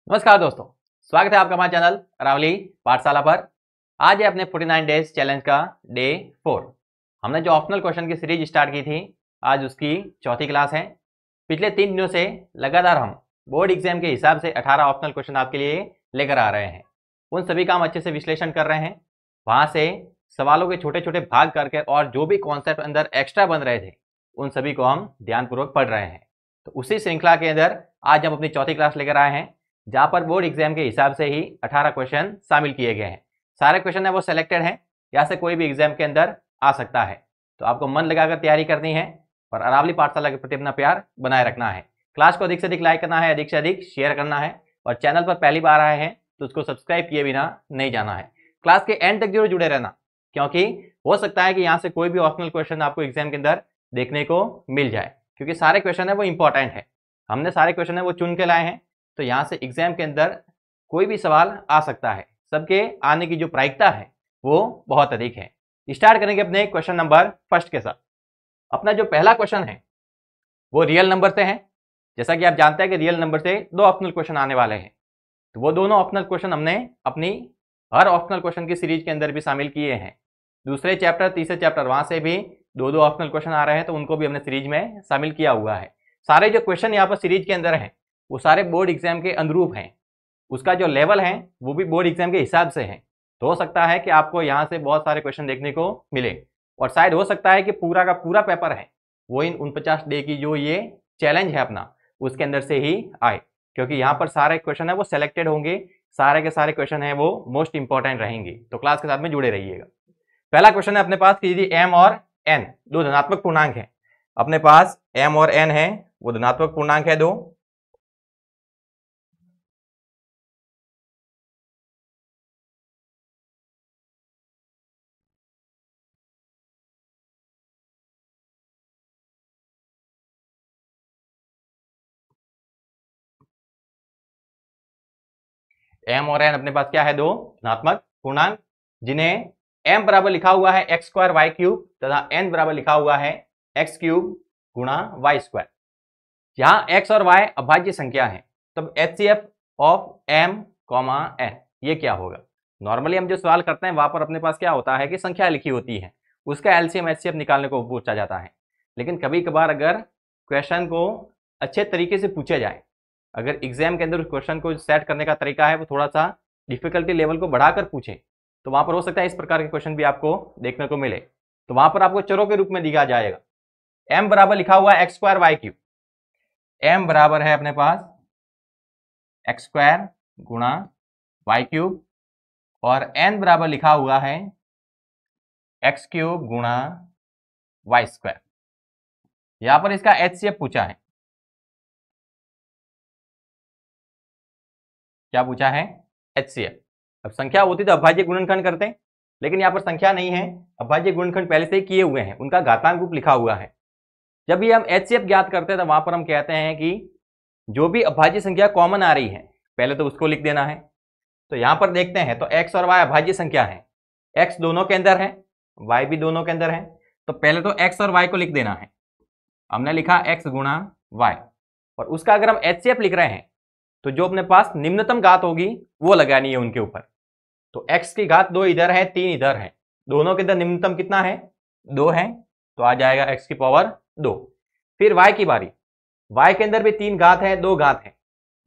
नमस्कार दोस्तों, स्वागत है आपका हमारे चैनल अरावली पाठशाला पर। आज है अपने 49 डेज चैलेंज का डे 4। हमने जो ऑप्शनल क्वेश्चन की सीरीज स्टार्ट की थी, आज उसकी चौथी क्लास है। पिछले 3 दिनों से लगातार हम बोर्ड एग्जाम के हिसाब से 18 ऑप्शनल क्वेश्चन आपके लिए लेकर आ रहे हैं। उन सभी का हम अच्छे से विश्लेषण कर रहे हैं। वहां से सवालों के छोटे छोटे भाग करके और जो भी कॉन्सेप्ट अंदर एक्स्ट्रा बन रहे थे उन सभी को हम ध्यानपूर्वक पढ़ रहे हैं। तो उसी श्रृंखला के अंदर आज हम अपनी चौथी क्लास लेकर आए हैं, जहां पर बोर्ड एग्जाम के हिसाब से ही 18 क्वेश्चन शामिल किए गए हैं। सारे क्वेश्चन है वो सिलेक्टेड हैं, यहाँ से कोई भी एग्जाम के अंदर आ सकता है। तो आपको मन लगाकर तैयारी करनी है और अरावली पाठशाला के प्रति अपना प्यार बनाए रखना है। क्लास को अधिक से अधिक लाइक करना है, अधिक से अधिक शेयर करना है और चैनल पर पहली बार आए हैं तो उसको सब्सक्राइब किए बिना नहीं जाना है। क्लास के एंड तक जरूर जुड़े रहना, क्योंकि हो सकता है कि यहाँ से कोई भी ऑप्शनल क्वेश्चन आपको एग्जाम के अंदर देखने को मिल जाए, क्योंकि सारे क्वेश्चन है वो इंपॉर्टेंट है। हमने सारे क्वेश्चन है वो चुन के लाए हैं, तो यहाँ से एग्जाम के अंदर कोई भी सवाल आ सकता है। सबके आने की जो प्रायिकता है वो बहुत अधिक है। स्टार्ट करेंगे अपने क्वेश्चन नंबर फर्स्ट के साथ। अपना जो पहला क्वेश्चन है वो रियल नंबर से है। जैसा कि आप जानते हैं कि रियल नंबर से 2 ऑप्शनल क्वेश्चन आने वाले हैं, तो वो दोनों ऑप्शनल क्वेश्चन हमने अपनी हर ऑप्शनल क्वेश्चन की सीरीज के अंदर भी शामिल किए हैं। दूसरे चैप्टर, तीसरे चैप्टर, वहां से भी 2 ऑप्शनल क्वेश्चन आ रहे हैं, तो उनको भी हमने सीरीज में शामिल किया हुआ है। सारे जो क्वेश्चन यहाँ पर सीरीज के अंदर है वो सारे बोर्ड एग्जाम के अनुरूप हैं। उसका जो लेवल है वो भी बोर्ड एग्जाम के हिसाब से है। तो हो सकता है कि आपको यहाँ से बहुत सारे क्वेश्चन देखने को मिले और शायद हो सकता है कि पूरा का पूरा पेपर है वो इन 49 डे की जो ये चैलेंज है अपना, उसके अंदर से ही आए, क्योंकि यहाँ पर सारे क्वेश्चन है वो सिलेक्टेड होंगे। सारे के सारे क्वेश्चन है वो मोस्ट इंपॉर्टेंट रहेंगे, तो क्लास के साथ में जुड़े रहिएगा। पहला क्वेश्चन है अपने पास कि यदि m और n 2 धनात्मक पूर्णांक है। अपने पास m और n है वो धनात्मक पूर्णांक है 2। m और n अपने पास क्या है? 2 धनात्मक पूर्णांक, जिन्हें m बराबर लिखा हुआ है x स्क्वायर वाई क्यूब तथा n बराबर लिखा हुआ है x क्यूब गुणा वाई स्क्वायर। यहाँ x और y अभाज्य संख्या है, तब HCF ऑफ m n ये क्या होगा? नॉर्मली हम जो सवाल करते हैं वहां पर अपने पास क्या होता है कि संख्या लिखी होती है, उसका LCM HCF निकालने को पूछा जाता है। लेकिन कभी कभार अगर क्वेश्चन को अच्छे तरीके से पूछा जाए, अगर एग्जाम के अंदर उस क्वेश्चन को सेट करने का तरीका है वो थोड़ा सा डिफिकल्टी लेवल को बढ़ाकर पूछे, तो वहां पर हो सकता है इस प्रकार के क्वेश्चन भी आपको देखने को मिले। तो वहां पर आपको चरों के रूप में दिया जाएगा। m बराबर लिखा हुआ है x square y cube, m बराबर है अपने पास एक्स स्क्वायर गुणा वाई क्यूब, और n बराबर लिखा हुआ है एक्स क्यूब गुणा वाई स्क्वायर। यहां पर इसका HCF पूछा है। क्या पूछा है? HCF। अब संख्या होती तो अभाज्य गुणनखंड करते, लेकिन यहाँ पर संख्या नहीं है, अभाज्य गुणनखंड पहले से ही किए हुए हैं, उनका घातांक रूप लिखा हुआ है। जब भी हम HCF ज्ञात करते हैं तो वहां पर हम कहते हैं कि जो भी अभाज्य संख्या कॉमन आ रही है पहले तो उसको लिख देना है। तो यहां पर देखते हैं तो x और y अभाज्य संख्या है, x दोनों के अंदर है, y भी दोनों के अंदर है, तो पहले तो x और y को लिख देना है। हमने लिखा x गुणा y, और उसका अगर हम HCF लिख रहे हैं तो जो अपने पास निम्नतम घात होगी वो लगानी है उनके ऊपर। तो x की घात 2 इधर है, 3 इधर है, दोनों के अंदर निम्नतम कितना है? 2 है, तो आ जाएगा x की पावर 2। फिर y की बारी, y के अंदर भी 3 घात है, 2 घात है,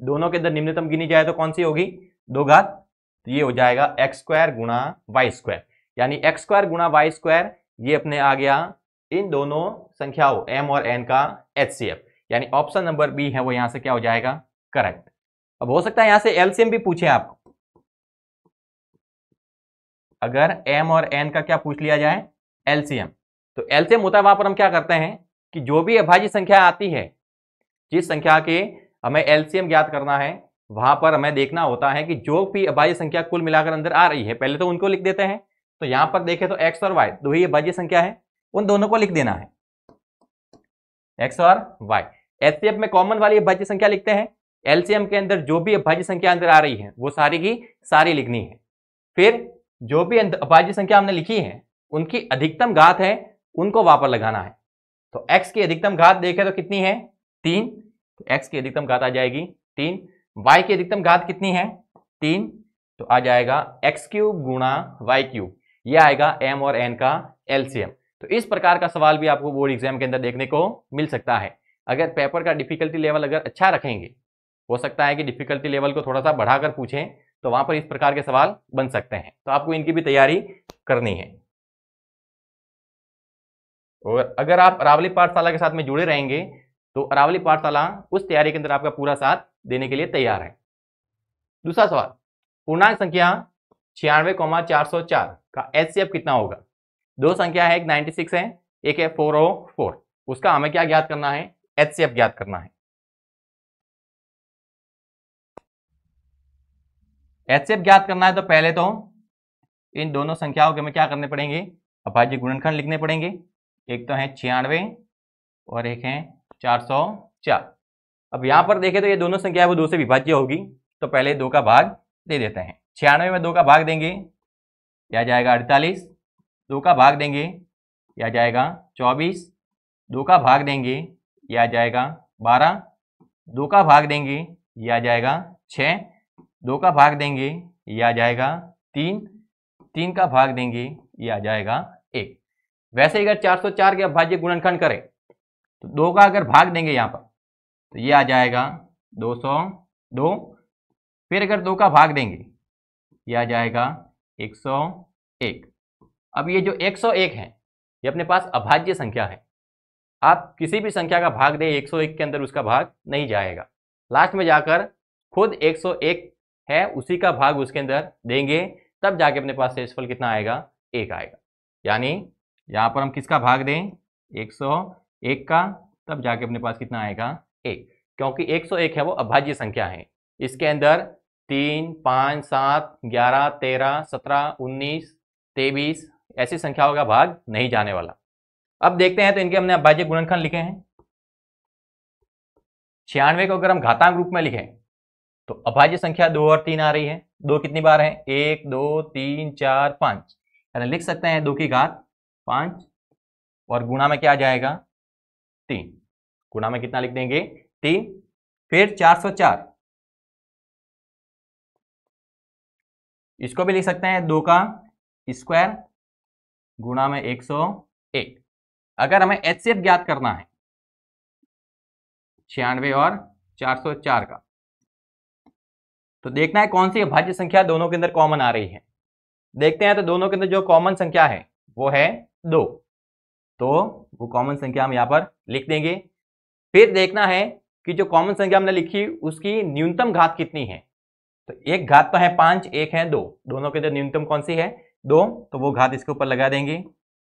दोनों के अंदर निम्नतम गिनी जाए तो कौन सी होगी? 2 घात, तो ये हो जाएगा एक्स स्क्वायर गुणा वाई स्क्वायर, यानी एक्स स्क्वायर गुणा वाई स्क्वायर ये अपने आ गया इन दोनों संख्याओं m और n का HCF, यानी ऑप्शन नंबर बी है वो यहां से क्या हो जाएगा? करेक्ट। अब हो सकता है यहां से LCM भी पूछे आपको, अगर m और n का क्या पूछ लिया जाए? LCM। तो LCM होता है वहां पर हम क्या करते हैं कि जो भी अभाज्य संख्या आती है, जिस संख्या के हमें LCM ज्ञात करना है, वहां पर हमें देखना होता है कि जो भी अभाज्य संख्या कुल मिलाकर अंदर आ रही है पहले तो उनको लिख देते हैं। तो यहां पर देखें तो x और y 2 ही अभाज्य संख्या है, उन दोनों को लिख देना है, x और y। HCF में कॉमन वाली अभाज्य संख्या लिखते हैं, LCM के अंदर जो भी अभाज्य संख्या अंदर आ रही है वो सारी की सारी लिखनी है। फिर जो भी अभाज्य संख्या हमने लिखी है उनकी अधिकतम घात है उनको वहां पर लगाना है। तो x की अधिकतम घात देखें तो कितनी है? 3, तो x की अधिकतम घात आ जाएगी 3। y की अधिकतम घात कितनी है 3, तो आ जाएगा x³ गुणा y³, ये आएगा m और n का एलसीएम। तो इस प्रकार का सवाल भी आपको बोर्ड एग्जाम के अंदर देखने को मिल सकता है। अगर पेपर का डिफिकल्टी लेवल अगर अच्छा रखेंगे, हो सकता है कि डिफिकल्टी लेवल को थोड़ा सा बढ़ाकर पूछें, तो वहां पर इस प्रकार के सवाल बन सकते हैं। तो आपको इनकी भी तैयारी करनी है। और अगर आप अरावली पाठशाला के साथ में जुड़े रहेंगे तो अरावली पाठशाला उस तैयारी के अंदर आपका पूरा साथ देने के लिए तैयार है। दूसरा सवाल, पूर्णांक संख्या 96,404 का एचसीएफ कितना होगा? दो संख्या है, एक 96 है, एक है 404। उसका हमें क्या ज्ञात करना है? एचसीएफ ज्ञात करना है। एचसीएफ ज्ञात करना है तो पहले तो इन दोनों संख्याओं के हमें क्या करने पड़ेंगे? अभाज्य गुणनखंड लिखने पड़ेंगे। एक तो है 96 और एक है 404। अब यहां पर देखें तो ये दोनों संख्या है वो 2 से विभाज्य होगी, तो पहले 2 का भाग दे देते हैं। 96 में 2 का भाग देंगे, यह जाएगा 48। 2 का भाग देंगे, यह जाएगा 24। 2 का भाग देंगे, यह जाएगा 12। 2 का भाग देंगे, यह जाएगा 6। 2 का भाग देंगे, यह जाएगा 3। 3 का भाग देंगे, यह जाएगा 1। वैसे अगर 404 के अभाज्य गुणनखंड करें तो 2 का अगर भाग देंगे यहाँ पर तो ये आ जाएगा 202। फिर अगर 2 का भाग देंगे, यह आ जाएगा 101। अब ये जो 101 है ये अपने पास अभाज्य संख्या है। आप किसी भी संख्या का भाग दें 101 के अंदर उसका भाग नहीं जाएगा। लास्ट में जाकर खुद 101 है उसी का भाग उसके अंदर देंगे, तब जाके अपने पास शेषफल कितना आएगा? 1 आएगा। यानी यहाँ पर हम किसका भाग दें? 101 का, तब जाके अपने पास कितना आएगा? 1। क्योंकि 101 है वो अभाज्य संख्या है। इसके अंदर 3, 5, 7, 11, 13, 17, 19, 23 ऐसी संख्याओं का भाग नहीं जाने वाला। अब देखते हैं तो इनके हमने अभाज्य गुणनखंड लिखे हैं। 96 को अगर हम घातांक रूप में लिखें तो अभाज्य संख्या 2 और 3 आ रही है। 2 कितनी बार है? 1, 2, 3, 4, 5। यानी लिख सकते हैं 2 की घात 5 और गुणा में क्या आ जाएगा? 3। गुणा में कितना लिख देंगे? 3। फिर 404, इसको भी लिख सकते हैं 2 का स्क्वायर गुणा में 101। अगर हमें एचसीएफ ज्ञात करना है 96 और 404 का, तो देखना है कौन सी अभाज्य संख्या दोनों के अंदर कॉमन आ रही है। देखते हैं तो दोनों के अंदर जो कॉमन संख्या है वो है 2, तो वो कॉमन संख्या हम यहां पर लिख देंगे। फिर देखना है कि जो कॉमन संख्या हमने लिखी उसकी न्यूनतम घात कितनी है। तो एक घात तो है 5, एक है 2, दोनों के अंदर न्यूनतम कौन सी है? 2, तो वो घात इसके ऊपर लगा देंगे।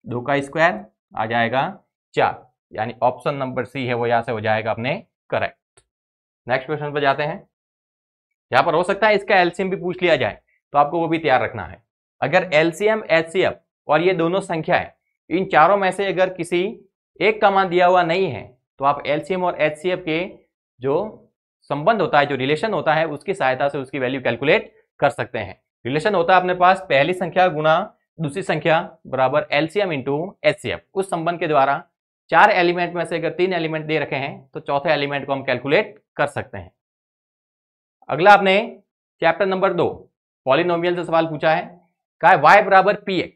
2 का स्क्वायर आ जाएगा 4, यानी ऑप्शन नंबर सी है वो यहां से हो जाएगा अपने करेक्ट। नेक्स्ट क्वेश्चन पर जाते हैं। यहां पर हो सकता है इसका एलसीएम भी पूछ लिया जाए, तो आपको वो भी तैयार रखना है। अगर एलसीएम, एचसीएफ और ये दोनों संख्या है, इन चारों में से अगर किसी एक का मान दिया हुआ नहीं है तो आप एलसीएम और एचसीएफ के जो संबंध होता है, जो रिलेशन होता है, उसकी सहायता से उसकी वैल्यू कैलकुलेट कर सकते हैं। रिलेशन होता है अपने पास पहली संख्या गुणा दूसरी संख्या बराबर एलसीएम इंटू एचसीएफ। उस संबंध के द्वारा 4 एलिमेंट में से अगर 3 एलिमेंट दे रखे हैं तो चौथे एलिमेंट को हम कैलकुलेट कर सकते हैं। अगला आपने चैप्टर नंबर 2 पॉलिनोमियल से सवाल पूछा है, कहा है y बराबर px।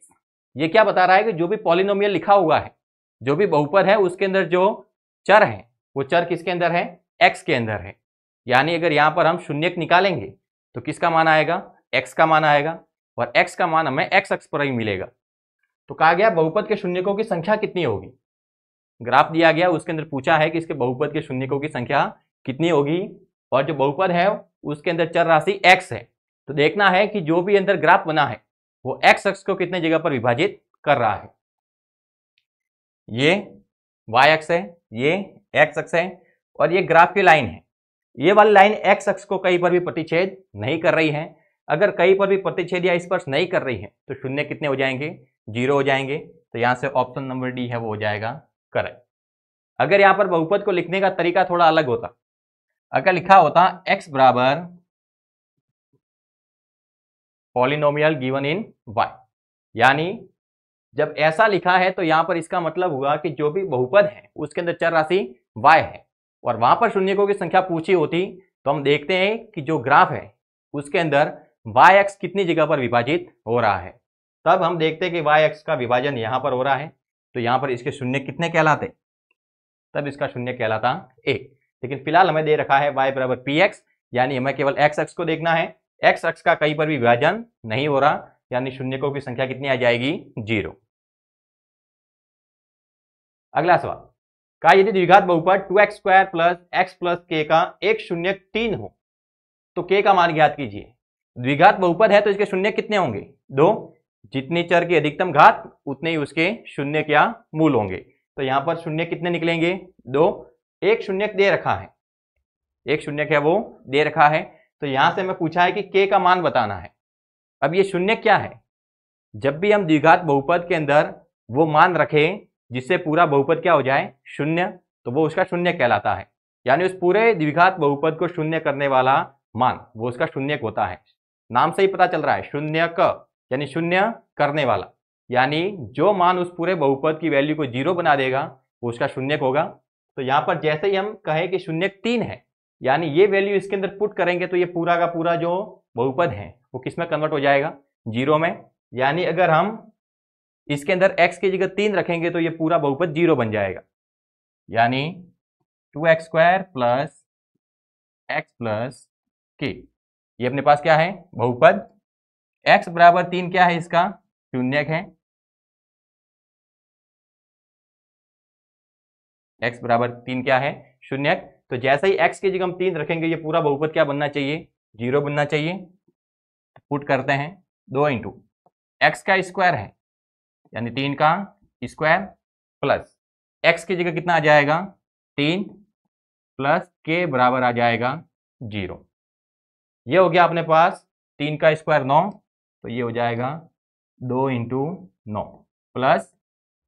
ये क्या बता रहा है कि जो भी पॉलिनोमियल लिखा हुआ है, जो भी बहुपद है, उसके अंदर जो चर है वो चर किसके अंदर है? x के अंदर है। यानी अगर यहां पर हम शून्यक निकालेंगे तो किसका मान आएगा? x का मान आएगा, और x का मान हमें x अक्ष पर ही मिलेगा। तो कहा गया बहुपद के शून्यकों की संख्या कितनी होगी। ग्राफ दिया गया, उसके अंदर पूछा है कि इसके बहुपद के शून्यकों की संख्या कितनी होगी, और जो बहुपद है उसके अंदर चर राशि x है। तो देखना है कि जो भी अंदर ग्राफ बना है वो x अक्ष को कितने जगह पर विभाजित कर रहा है। ये y अक्ष है, ये x अक्ष है, और ये ग्राफ की लाइन है। ये वाली लाइन x अक्ष को कहीं पर भी प्रतिच्छेद नहीं कर रही है। अगर कहीं पर भी प्रतिच्छेद या स्पर्श नहीं कर रही है तो शून्य कितने हो जाएंगे? 0 हो जाएंगे। तो यहां से ऑप्शन नंबर डी है वो हो जाएगा करेक्ट। अगर यहां पर बहुपद को लिखने का तरीका थोड़ा अलग होता, अगर लिखा होता x बराबर पॉलिनोमियल गिवन इन y, यानी जब ऐसा लिखा है तो यहां पर इसका मतलब हुआ कि जो भी बहुपद है उसके अंदर चर राशि y है, और वहां पर शून्यकों की संख्या पूछी होती तो हम देखते हैं कि जो ग्राफ है उसके अंदर वाई एक्स कितनी जगह पर विभाजित हो रहा है। तब हम देखते हैं कि वाई एक्स का विभाजन यहाँ पर हो रहा है, तो यहाँ पर इसके शून्य कितने कहलाते, तब इसका शून्य कहलाता 1। लेकिन फिलहाल हमें दे रखा है y बराबर पी एक्स, यानी हमें केवल x अक्ष को देखना है, x अक्ष का कहीं पर भी विभाजन नहीं हो रहा, यानी शून्यकों की संख्या कितनी आ जाएगी 0। अगला सवाल, का यदि द्विघात बहुपद 2x² plus x plus k का एक शून्यक 3 हो तो k का मान ज्ञात कीजिए। द्विघात बहुपद है तो इसके शून्य कितने होंगे 2, जितनी चर की अधिकतम घात उतने ही उसके शून्य क्या मूल होंगे। तो यहां पर शून्य कितने निकलेंगे 2, एक शून्यक दे रखा है, एक शून्यक है वो दे रखा है, तो यहां से हमें पूछा है कि k का मान बताना है। अब ये शून्य क्या है, जब भी हम द्विघात बहुपद के अंदर वो मान रखें जिससे पूरा बहुपद क्या हो जाए शून्य, तो वो उसका शून्य कहलाता है, यानी उस पूरे द्विघात बहुपद को शून्य करने वाला मान वो उसका शून्यक होता है। नाम से ही पता चल रहा है शून्यक, यानी शून्य करने वाला, यानी जो मान उस पूरे बहुपद की वैल्यू को 0 बना देगा वो उसका शून्यक होगा। तो यहाँ पर जैसे ही हम कहें कि शून्यक 3 है, यानी ये वैल्यू इसके अंदर पुट करेंगे तो ये पूरा का पूरा जो बहुपद है वो किस में कन्वर्ट हो जाएगा 0 में, यानी अगर हम इसके अंदर x की जगह 3 रखेंगे तो ये पूरा बहुपद 0 बन जाएगा, यानी 2x² plus x plus k, ये अपने पास क्या है बहुपद। x बराबर 3 क्या है इसका शून्यक है, x बराबर 3 क्या है शून्यक। तो जैसे ही x की जगह हम 3 रखेंगे ये पूरा बहुपद क्या बनना चाहिए 0 बनना चाहिए। पुट करते हैं 2 इंटू x का स्क्वायर है यानी 3 का स्क्वायर प्लस x की जगह कितना आ जाएगा 3 प्लस k बराबर आ जाएगा 0। ये हो गया अपने पास 3 का स्क्वायर 9, तो ये हो जाएगा 2 इंटू 9 प्लस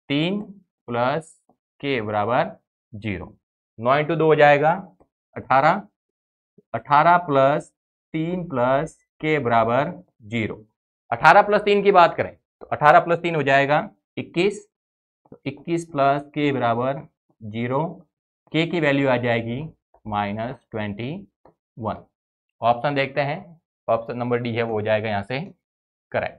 3 प्लस k बराबर 0। 9 इंटू 2 हो जाएगा 18, 18 प्लस 3 प्लस k बराबर 0। 18 प्लस 3 की बात करें तो 18 प्लस 3 हो जाएगा 21, तो 21 प्लस k बराबर 0, k की वैल्यू आ जाएगी -21। ऑप्शन देखते हैं, ऑप्शन नंबर डी है वो हो जाएगा यहाँ से करेक्ट।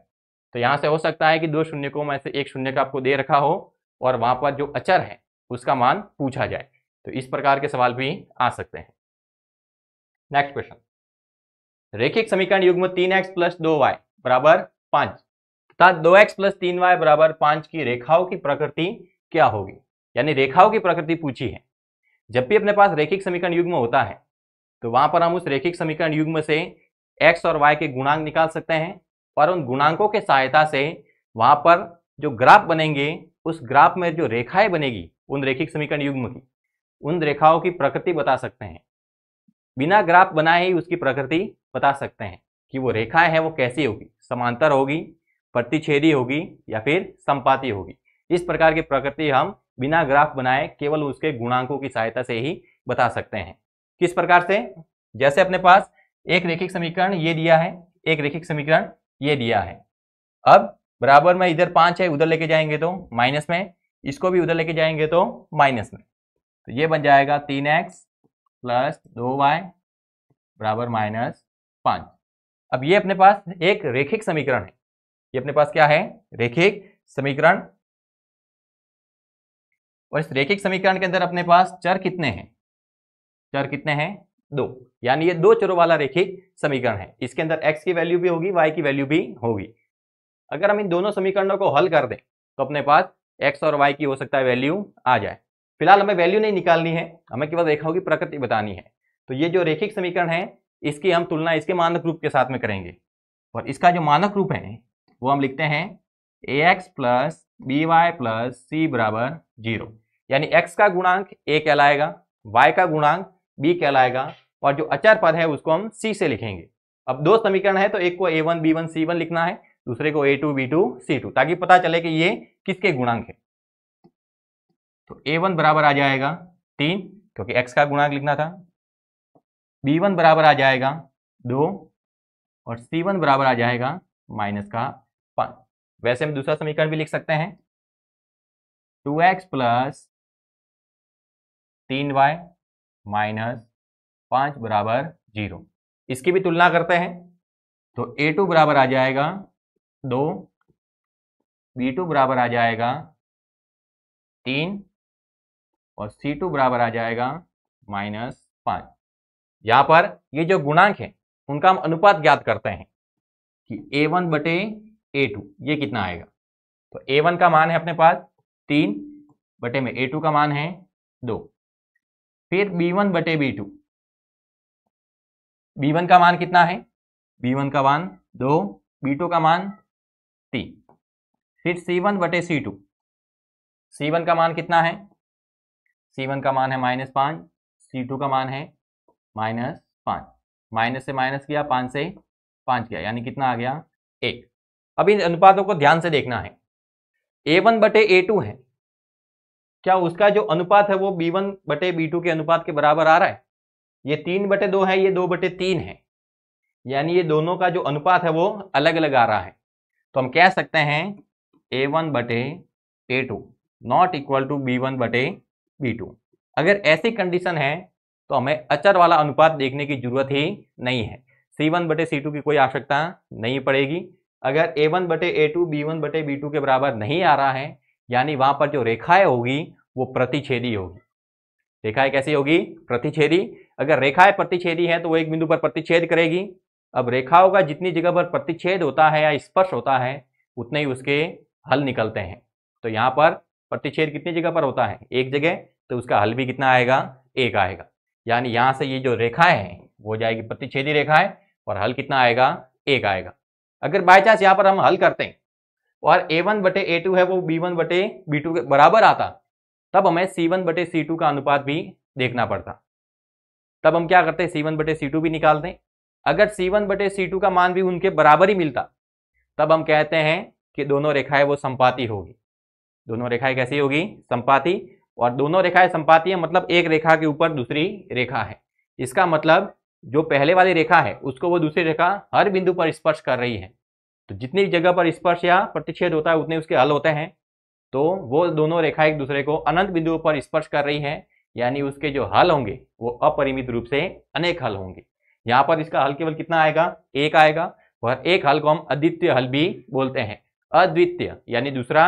तो यहाँ से हो सकता है कि दो शून्यकों में से एक शून्य का आपको दे रखा हो और वहां पर जो अचर है उसका मान पूछा जाए, तो इस प्रकार के सवाल भी आ सकते हैं। नेक्स्ट क्वेश्चन, रेखिक समीकरण युग्म 3x प्लस 2y बराबर 5 तथा 2x प्लस 3y बराबर 5 की रेखाओं की प्रकृति क्या होगी, यानी रेखाओं की प्रकृति पूछी है। जब भी अपने पास रेखिक समीकरण युग्म होता है तो वहां पर हम उस रेखिक समीकरण युग्म से x और y के गुणांक निकाल सकते हैं और उन गुणांकों के सहायता से वहां पर जो ग्राफ बनेंगे उस ग्राफ में जो रेखाएं बनेगी उन रेखिक समीकरण युग्म की, उन रेखाओं की प्रकृति बता सकते हैं। बिना ग्राफ बनाए ही उसकी प्रकृति बता सकते हैं कि वो रेखाएं हैं वो कैसी होगी, समांतर होगी, प्रतिच्छेदी होगी या फिर संपाती होगी। इस प्रकार की प्रकृति हम बिना ग्राफ बनाए केवल उसके गुणांकों की सहायता से ही बता सकते हैं। किस प्रकार से, जैसे अपने पास एक रेखिक समीकरण ये दिया है, एक रेखिक समीकरण ये दिया है, अब बराबर में इधर 5 है उधर लेके जाएंगे तो माइनस में, इसको भी उधर लेके जाएंगे तो माइनस में, तो ये बन जाएगा 3x प्लस 2y बराबर -5। अब ये अपने पास एक रेखिक समीकरण है, ये अपने पास क्या है रेखिक समीकरण, और इस रेखिक समीकरण के अंदर अपने पास चर कितने हैं, चर कितने हैं 2, यानी ये दो चरों वाला रेखिक समीकरण है। इसके अंदर x की वैल्यू भी होगी y की वैल्यू भी होगी। अगर हम इन दोनों समीकरणों को हल कर दें तो अपने पास x और y की हो सकता है वैल्यू आ जाए। फिलहाल हमें वैल्यू नहीं निकालनी है, हमें केवल रेखाओं की प्रकृति बतानी है। तो ये जो रेखिक समीकरण है इसकी हम तुलना इसके मानक रूप के साथ में करेंगे, और इसका जो मानक रूप है वो हम लिखते हैं ax plus by plus c बराबर 0, यानी x का गुणांक a कहलाएगा, y का गुणांक b कहलाएगा, और जो अचर पद है उसको हम c से लिखेंगे। अब दो समीकरण है तो एक को a1 b1 c1 लिखना है, दूसरे को a2 b2 c2, ताकि पता चले कि ये किसके गुणांक है। तो a1 बराबर आ जाएगा 3 क्योंकि x का गुणांक लिखना था, b1 बराबर आ जाएगा 2 और c1 बराबर आ जाएगा -5। वैसे हम दूसरा समीकरण भी लिख सकते हैं 2x प्लस 3y -5 बराबर 0। इसकी भी तुलना करते हैं तो A2 बराबर आ जाएगा 2, B2 बराबर आ जाएगा 3 और C2 बराबर आ जाएगा -5। यहां पर ये जो गुणांक है उनका हम अनुपात ज्ञात करते हैं कि A1 बटे A2 ये कितना आएगा। तो A1 का मान है अपने पास 3 बटे में A2 का मान है 2। फिर B1 बटे B2, B1 का मान कितना है, B1 का मान 2, B2 का मान 3। फिर C1 बटे C2, C1 का मान कितना है, C1 का मान है -5, C2 का मान है -5। माइनस से माइनस किया, 5 से 5 किया, यानी कितना आ गया 1। अब इन अनुपातों को ध्यान से देखना है। A1 बटे A2 है, क्या उसका जो अनुपात है वो B1 बटे B2 के अनुपात के बराबर आ रहा है? ये 3 बटे 2 है, ये 2 बटे 3 है, यानी ये दोनों का जो अनुपात है वो अलग अलग आ रहा है। तो हम कह सकते हैं A1 बटे A2 not equal to B1 बटे B2। अगर ऐसी कंडीशन है तो हमें अचर वाला अनुपात देखने की जरूरत ही नहीं है, C1 बटे C2 की कोई आवश्यकता नहीं पड़ेगी। अगर A1 बटे A2 B1 बटे B2 के बराबर नहीं आ रहा है, यानी वहां पर जो रेखाएं होगी वो प्रतिच्छेदी होगी। रेखाएं कैसी होगी? प्रतिच्छेदी। अगर रेखाएं प्रतिच्छेदी है तो वो एक बिंदु पर प्रतिच्छेद करेगी। अब रेखाओं का जितनी जगह पर प्रतिच्छेद होता है या स्पर्श होता है उतने ही उसके हल निकलते हैं। तो यहाँ पर प्रतिच्छेद कितनी जगह पर होता है? एक जगह, तो उसका हल भी कितना आएगा? 1 आएगा। यानी यहां से ये जो रेखाएं हैं वो हो जाएगी प्रतिच्छेदी रेखाएं और हल कितना आएगा? 1 आएगा। अगर बाय चांस यहाँ पर हम हल करते हैं और A1 बटे A2 है वो B1 बटे B2 के बराबर आता, तब हमें C1 बटे C2 का अनुपात भी देखना पड़ता। तब हम क्या करते? C1 बटे C2 भी निकाल दें। अगर C1 बटे C2 का मान भी उनके बराबर ही मिलता, तब हम कहते हैं कि दोनों रेखाएं वो संपाती होगी। दोनों रेखाएं कैसी होगी? संपाती। और दोनों रेखाएं संपाती है मतलब एक रेखा के ऊपर दूसरी रेखा है। इसका मतलब जो पहले वाली रेखा है उसको वो दूसरी रेखा हर बिंदु पर स्पर्श कर रही है। तो जितनी जगह पर स्पर्श या प्रतिच्छेद होता है उतने उसके हल होते हैं। तो वो दोनों रेखाएं एक दूसरे को अनंत बिंदुओं पर स्पर्श कर रही है, यानी उसके जो हल होंगे वो अपरिमित रूप से अनेक हल होंगे। यहाँ पर इसका हल केवल कितना आएगा? 1 आएगा। और एक हल को हम अद्वितीय हल भी बोलते हैं। अद्वितीय यानी दूसरा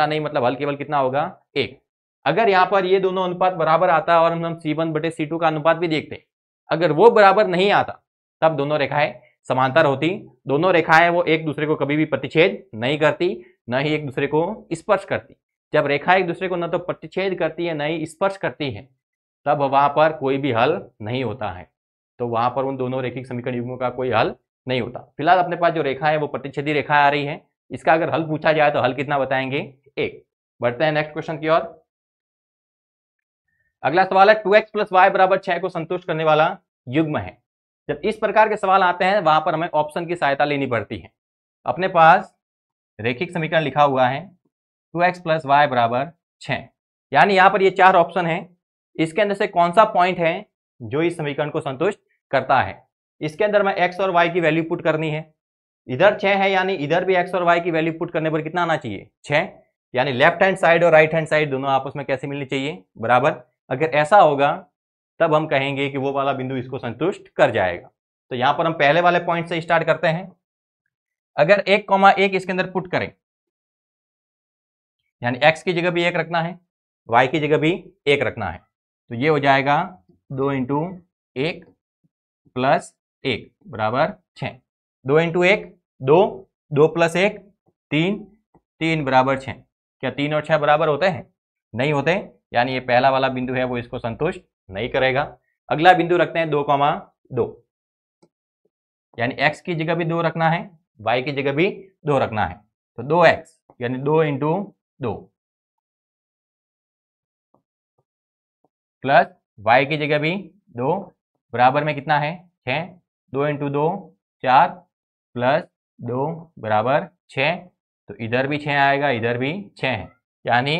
नहीं मतलब हल केवल कितना होगा? 1। अगर यहाँ पर ये दोनों अनुपात बराबर आता है और हम C1 बटे C2 का अनुपात भी देखते हैं, अगर वो बराबर नहीं आता तब दोनों रेखाएं समांतर होती। दोनों रेखाएं वो एक दूसरे को कभी भी प्रतिच्छेद नहीं करती, न ही एक दूसरे को स्पर्श करती। जब रेखा एक दूसरे को न तो प्रतिच्छेद करती है न ही स्पर्श करती है, तब वहां पर कोई भी हल नहीं होता है। तो वहां पर उन दोनों रेखिक समीकरण युग्मों का कोई हल नहीं होता। फिलहाल अपने पास जो रेखा है वो प्रतिच्छेदी रेखा आ रही है। इसका अगर हल पूछा जाए तो हल कितना बताएंगे? 1। बढ़ते हैं नेक्स्ट क्वेश्चन की ओर। अगला सवाल है 2x प्लस वाई बराबर 6 को संतुष्ट करने वाला युग्म है। जब इस प्रकार के सवाल आते हैं वहां पर हमें ऑप्शन की सहायता लेनी पड़ती है। अपने पास रेखिक समीकरण लिखा हुआ है 2x प्लस वाई बराबर 6, यानी यहां पर ये 4 ऑप्शन है। इसके अंदर से कौन सा पॉइंट है जो इस समीकरण को संतुष्ट करता है? इसके अंदर मैं x और y की वैल्यू पुट करनी है। इधर 6 है यानी इधर भी x और y की वैल्यू पुट करने पर कितना आना चाहिए? 6। यानी लेफ्ट हैंड साइड और राइट हैंड साइड दोनों आपस में कैसे मिलनी चाहिए? बराबर। अगर ऐसा होगा तब हम कहेंगे कि वो वाला बिंदु इसको संतुष्ट कर जाएगा। तो यहां पर हम पहले वाले पॉइंट से स्टार्ट करते हैं। अगर 1,1 इसके अंदर पुट करें, यानी x की जगह भी 1 रखना है, y की जगह भी 1 रखना है, तो ये हो जाएगा 2 इंटू 1 प्लस 1 बराबर 6। 2 इंटू 1 2, 2 प्लस 1 3, 3 बराबर 6। क्या 3 और 6 बराबर होते हैं? नहीं होते, यानी ये पहला वाला बिंदु है वो इसको संतुष्ट नहीं करेगा। अगला बिंदु रखते हैं 2,2, यानी x की जगह भी 2 रखना है, y की जगह भी 2 रखना है, तो 2x यानी 2 इंटू 2 प्लस y की जगह भी 2 बराबर में कितना है? 6। 2 इंटू 2 4 प्लस 2 बराबर 6, तो इधर भी 6 आएगा, इधर भी 6 है, यानी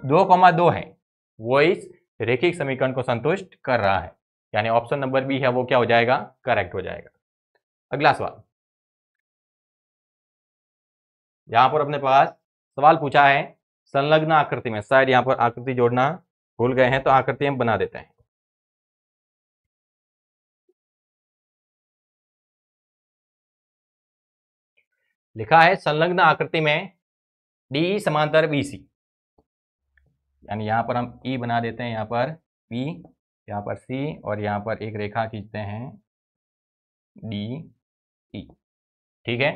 2,2 है वो इस रेखिक समीकरण को संतुष्ट कर रहा है। यानी ऑप्शन नंबर बी है वो क्या हो जाएगा? करेक्ट हो जाएगा। अगला सवाल, यहां पर अपने पास सवाल पूछा है संलग्न आकृति में। शायद यहां पर आकृति जोड़ना भूल गए हैं तो आकृति हम बना देते हैं। लिखा है संलग्न आकृति में डी समांतर BC, यानी यहां पर हम E बना देते हैं, यहां पर P, यहां पर C और यहां पर एक रेखा खींचते हैं DE। ठीक है,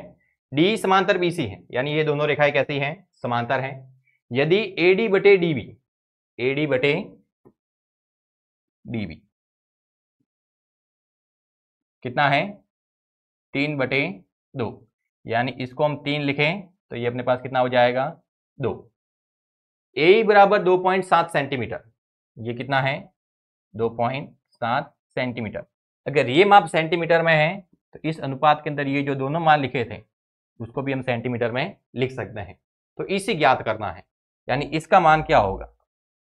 डी समांतर BC है, यानी ये दोनों रेखाएं कैसी हैं? समांतर हैं। यदि AD बटे DB कितना है? 3/2, यानी इसको हम 3 लिखें तो ये अपने पास कितना हो जाएगा? 2। AE बराबर 2.7 सेंटीमीटर, ये कितना है? 2.7 सेंटीमीटर। अगर ये माप सेंटीमीटर में है तो इस अनुपात के अंदर ये जो दोनों मान लिखे थे उसको भी हम सेंटीमीटर में लिख सकते हैं। तो इसी ज्ञात करना है, यानी इसका मान क्या होगा?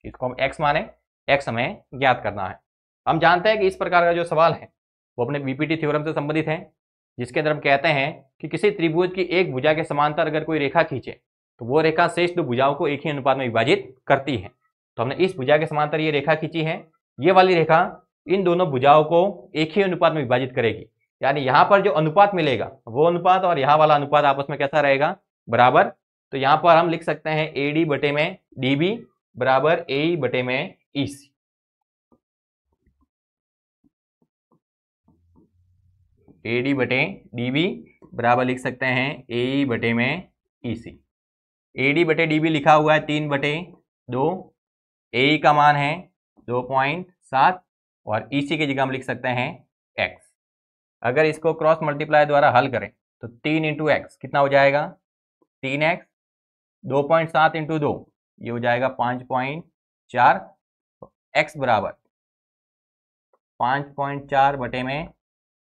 इसको हम x माने, x हमें ज्ञात करना है। हम जानते हैं कि इस प्रकार का जो सवाल है वो अपने बीपीटी थ्योरम से संबंधित है, जिसके अंदर हम कहते हैं कि किसी त्रिभुज की एक भुजा के समांतर अगर कोई रेखा खींचे तो वो रेखा शेष दो भुजाओं को एक ही अनुपात में विभाजित करती है। तो हमने इस भुजा के समांतर ये रेखा खींची है, ये वाली रेखा इन दोनों भुजाओं को एक ही अनुपात में विभाजित करेगी, यानी यहां पर जो अनुपात मिलेगा वो अनुपात और यहां वाला अनुपात आपस में कैसा रहेगा? बराबर। तो यहां पर हम लिख सकते हैं AD बटे में DB बराबर AE बटे में EC। AD बटे DB बराबर लिख सकते हैं AE बटे में EC। AD बटे DB लिखा हुआ है 3/2, AE का मान है 2.7 और EC की जगह हम लिख सकते हैं x। अगर इसको क्रॉस मल्टीप्लाई द्वारा हल करें तो 3 × x कितना हो जाएगा? 3x, 2.7 × 2 ये हो जाएगा 5.4, x बराबर 5.4 बटे में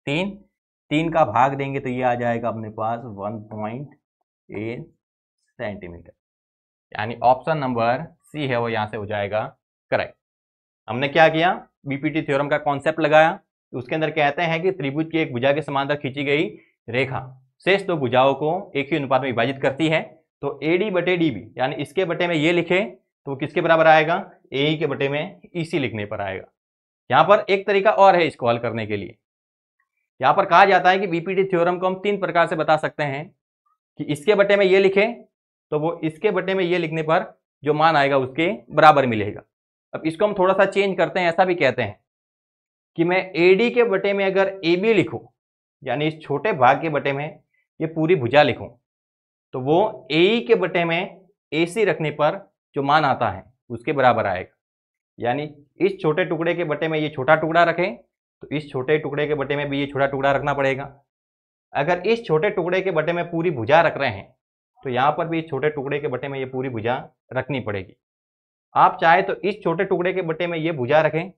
3 का भाग देंगे तो ये आ जाएगा अपने पास 1.8 सेंटीमीटर, यानी ऑप्शन नंबर C है वो यहाँ से हो जाएगा करेक्ट। हमने क्या किया? बीपीटी थ्योरम का कॉन्सेप्ट लगाया। उसके अंदर कहते हैं कि त्रिभुज की एक भुजा के समांतर खींची गई रेखा शेष दो भुजाओं को एक ही अनुपात में विभाजित करती है। तो AD बटे DB, यानी इसके बटे में ये लिखे तो किसके बराबर आएगा? AE के बटे में EC लिखने पर आएगा। यहाँ पर एक तरीका और है इसको हल करने के लिए। यहाँ पर कहा जाता है कि बीपीटी थ्योरम को हम 3 प्रकार से बता सकते हैं कि इसके बटे में ये लिखे तो वो इसके बटे में ये लिखने पर जो मान आएगा उसके बराबर मिलेगा। अब इसको हम थोड़ा सा चेंज करते हैं, ऐसा भी कहते हैं कि मैं AD के बटे में अगर AB लिखूं, यानी इस छोटे भाग के बटे में ये पूरी भुजा लिखूं, तो वो AE के बटे में AC रखने पर जो मान आता है उसके बराबर आएगा। यानी इस छोटे टुकड़े के बटे में ये छोटा टुकड़ा रखें तो इस छोटे टुकड़े के बटे में भी ये छोटा टुकड़ा रखना पड़ेगा। अगर इस छोटे टुकड़े के बटे में पूरी भुजा रख रहे हैं तो यहाँ पर भी इस छोटे टुकड़े के बटे में ये पूरी भुजा रखनी पड़ेगी। आप चाहे तो इस छोटे टुकड़े के बटे में ये भुजा रखें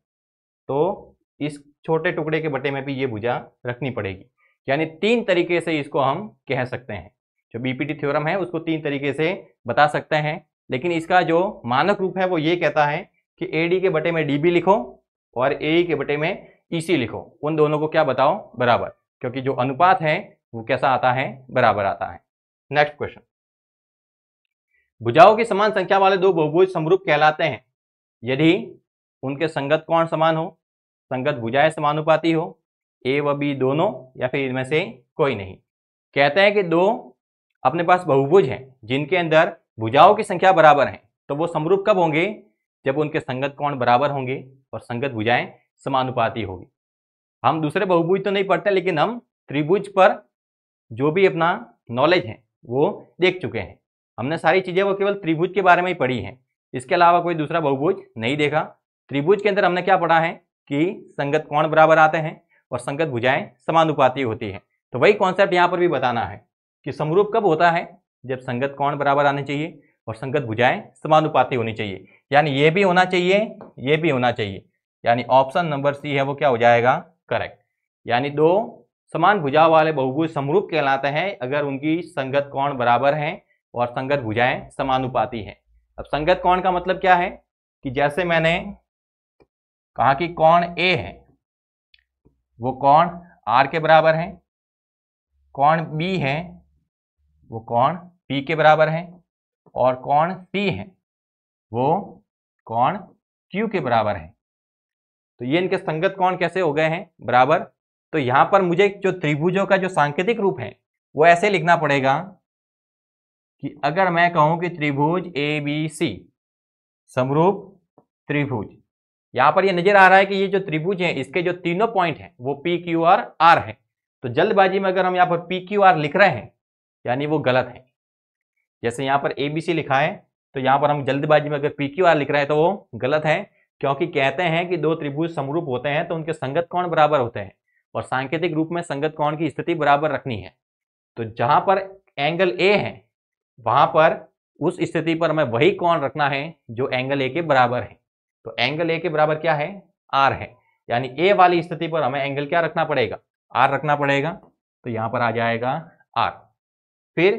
तो इस छोटे टुकड़े के बटे में भी ये भुजा रखनी पड़ेगी। यानी 3 तरीके से इसको हम कह सकते हैं। जो बीपीटी थ्योरम है उसको 3 तरीके से बता सकते हैं, लेकिन इसका जो मानक रूप है वो ये कहता है कि AD के बटे में DB लिखो और AE के बटे में EC लिखो। उन दोनों को क्या बताओ? बराबर, क्योंकि जो अनुपात है वो कैसा आता है? बराबर आता है। नेक्स्ट क्वेश्चन, भुजाओं की समान संख्या वाले दो बहुभुज समरूप कहलाते हैं यदि उनके संगत कोण समान हो, संगत भुजाएं समानुपाती हो, A व B दोनों, या फिर इनमें से कोई नहीं। कहते हैं कि दो अपने पास बहुभुज हैं जिनके अंदर भुजाओं की संख्या बराबर है, तो वो समरूप कब होंगे? जब उनके संगत कोण बराबर होंगे और संगत भुजाएं समानुपाती होगी। हम दूसरे बहुभुज तो नहीं पढ़ते, लेकिन हम त्रिभुज पर जो भी अपना नॉलेज है वो देख चुके हैं। हमने सारी चीजें वो केवल त्रिभुज के बारे में ही पढ़ी हैं, इसके अलावा कोई दूसरा बहुभुज नहीं देखा। त्रिभुज के अंदर हमने क्या पढ़ा है कि संगत कोण बराबर आते हैं और संगत भुजाएं समानुपाती होती है। तो वही कॉन्सेप्ट यहाँ पर भी बताना है कि समरूप कब होता है? जब संगत कोण बराबर आने चाहिए और संगत भुजाएं समानुपाती होनी चाहिए। यानी ये भी होना चाहिए, ये भी होना चाहिए, यानी ऑप्शन नंबर C है वो क्या हो जाएगा? करेक्ट। यानी दो समान भुजाओं वाले बहुभुज समरूप कहलाते हैं अगर उनकी संगत कोण बराबर हैं और संगत भुजाएं समानुपाती हैं। अब संगत कोण का मतलब क्या है कि जैसे मैंने कहा कि कोण A है वो कोण R के बराबर है, कोण B है वो कोण P के बराबर है और कोण C है वो कोण Q के बराबर है। तो ये इनके संगत कोण कैसे हो गए हैं? बराबर। तो यहां पर मुझे जो त्रिभुजों का जो सांकेतिक रूप है वो ऐसे लिखना पड़ेगा कि अगर मैं कहूं कि त्रिभुज ABC समरूप त्रिभुज, यहां पर ये नजर आ रहा है कि ये जो त्रिभुज है इसके जो तीनों पॉइंट हैं वो PQR है। तो जल्दबाजी में अगर हम यहाँ पर PQR लिख रहे हैं यानी वो गलत है। जैसे यहाँ पर ABC लिखा है तो यहाँ पर हम जल्दबाजी में अगर PQR लिख रहे हैं तो वो गलत है, क्योंकि कहते हैं कि दो त्रिभुज समरूप होते हैं तो उनके संगत कोण बराबर होते हैं और सांकेतिक रूप में संगत कोण की स्थिति बराबर रखनी है। तो जहां पर एंगल A है वहां पर उस स्थिति पर हमें वही कोण रखना है जो एंगल A के बराबर है। तो एंगल A के बराबर क्या है? R है। यानी A वाली स्थिति पर हमें एंगल क्या रखना पड़ेगा? R रखना पड़ेगा। तो यहां पर आ जाएगा R। फिर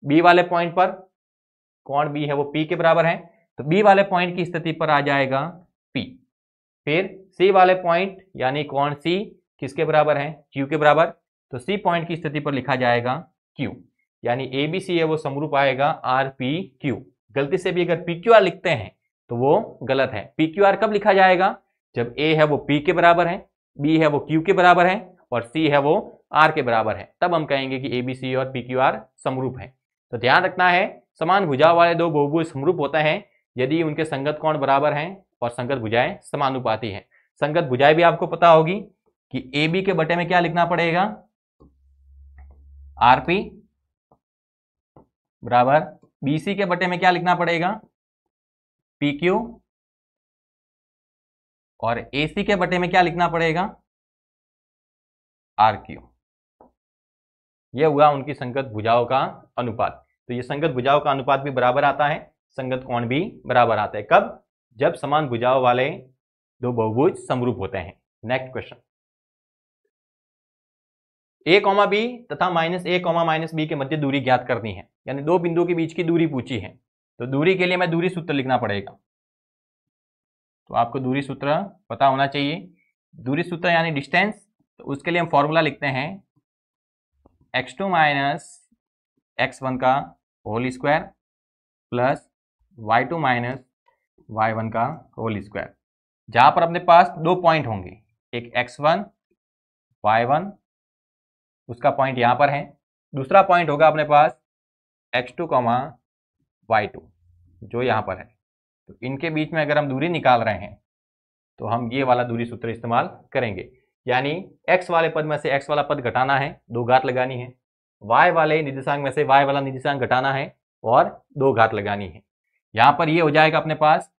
B वाले पॉइंट पर कोण B है वो P के बराबर है, तो B वाले पॉइंट की स्थिति पर आ जाएगा P। फिर C वाले पॉइंट यानी कोण C किसके बराबर है? Q के बराबर। तो C पॉइंट की स्थिति पर लिखा जाएगा Q, यानी ABC है वो समरूप आएगा RPQ। गलती से भी अगर PQR लिखते हैं तो वो गलत है। PQR कब लिखा जाएगा? जब A है वो P के बराबर है, B है वो Q के बराबर है और C है वो R के बराबर है, तब हम कहेंगे कि ABC और PQR समरूप है। तो ध्यान रखना है, समान भुजाओं वाले दो बहुभुज समरूप होते हैं यदि उनके संगत कोण बराबर हैं और संगत भुजाएं समानुपाती हैं। संगत भुजाएं भी आपको पता होगी कि AB के बटे में क्या लिखना पड़ेगा? RP बराबर BC के बटे में क्या लिखना पड़ेगा? PQ और AC के बटे में क्या लिखना पड़ेगा? RQ। यह हुआ उनकी संगत भुजाओं का अनुपात। तो ये संगत भुजाओं का अनुपात भी बराबर आता है, संगत कोण भी बराबर आता है। कब? जब समान भुजाओं वाले दो बहुभुज समरूप होते हैं। नेक्स्ट क्वेश्चन, A, B तथा -A, -B के मध्य दूरी ज्ञात करनी है, यानी दो बिंदुओं के बीच की दूरी पूछी है। तो दूरी के लिए मैं दूरी सूत्र लिखना पड़ेगा। तो आपको दूरी सूत्र पता होना चाहिए। दूरी सूत्र यानी डिस्टेंस, तो उसके लिए हम फॉर्मूला लिखते हैं x2 - x1 का whole square plus y2 - y1 का होल स्क्वायर। जहां पर अपने पास दो पॉइंट होंगे, एक x1 y1 उसका पॉइंट यहां पर है, दूसरा पॉइंट होगा अपने पास x2 y2 जो यहां पर है। तो इनके बीच में अगर हम दूरी निकाल रहे हैं तो हम ये वाला दूरी सूत्र इस्तेमाल करेंगे, यानी x वाले पद में से x वाला पद घटाना है, दो घात लगानी है, y वाले निर्देशांक में से y वाला निर्देशांक घटाना है और दो घात लगानी है। यहां पर ये हो जाएगा अपने पास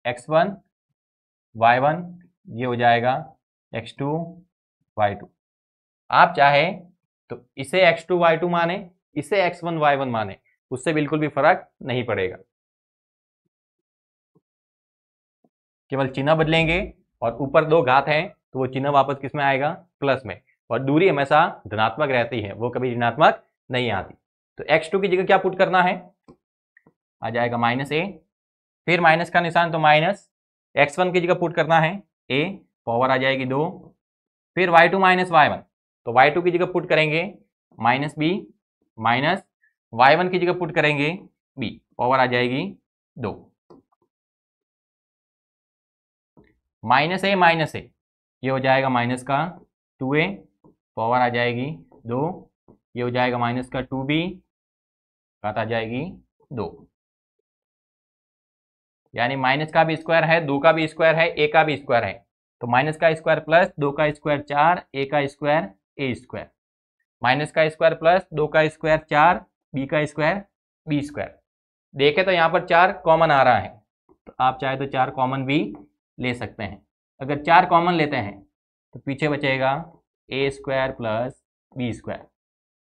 x1 y1, ये हो जाएगा x2 y2। आप चाहे तो इसे x2 y2 माने, इसे x1 y1 माने, उससे बिल्कुल भी फर्क नहीं पड़ेगा, केवल चिन्ह बदलेंगे और ऊपर दो घात हैं तो वो चिन्ह वापस किस में आएगा? प्लस में। और दूरी हमेशा धनात्मक रहती है, वो कभी ऋणात्मक नहीं आती। तो x2 की जगह क्या पुट करना है? आ जाएगा -a, फिर माइनस का निशान तो माइनस, x1 की जगह पुट करना है a, पावर आ जाएगी 2, फिर y2 - y1, तो y2 की जगह पुट करेंगे -b, माइनस y1 की जगह पुट करेंगे b, पावर आ जाएगी 2, -a, ये हो जाएगा माइनस का 2a, पावर आ जाएगी 2, ये हो जाएगा माइनस का 2b, घात आ जाएगी 2, यानी माइनस का भी स्क्वायर है, 2 का भी स्क्वायर है, a का भी स्क्वायर है। तो माइनस का स्क्वायर प्लस 2 का स्क्वायर 4, a का स्क्वायर a स्क्वायर, माइनस का स्क्वायर प्लस 2 का स्क्वायर 4, b का स्क्वायर b स्क्वायर। देखें तो यहाँ पर 4 कॉमन आ रहा है, तो आप चाहे तो 4 कॉमन भी ले सकते हैं। अगर 4 कॉमन लेते हैं तो पीछे बचेगा a square plus b square,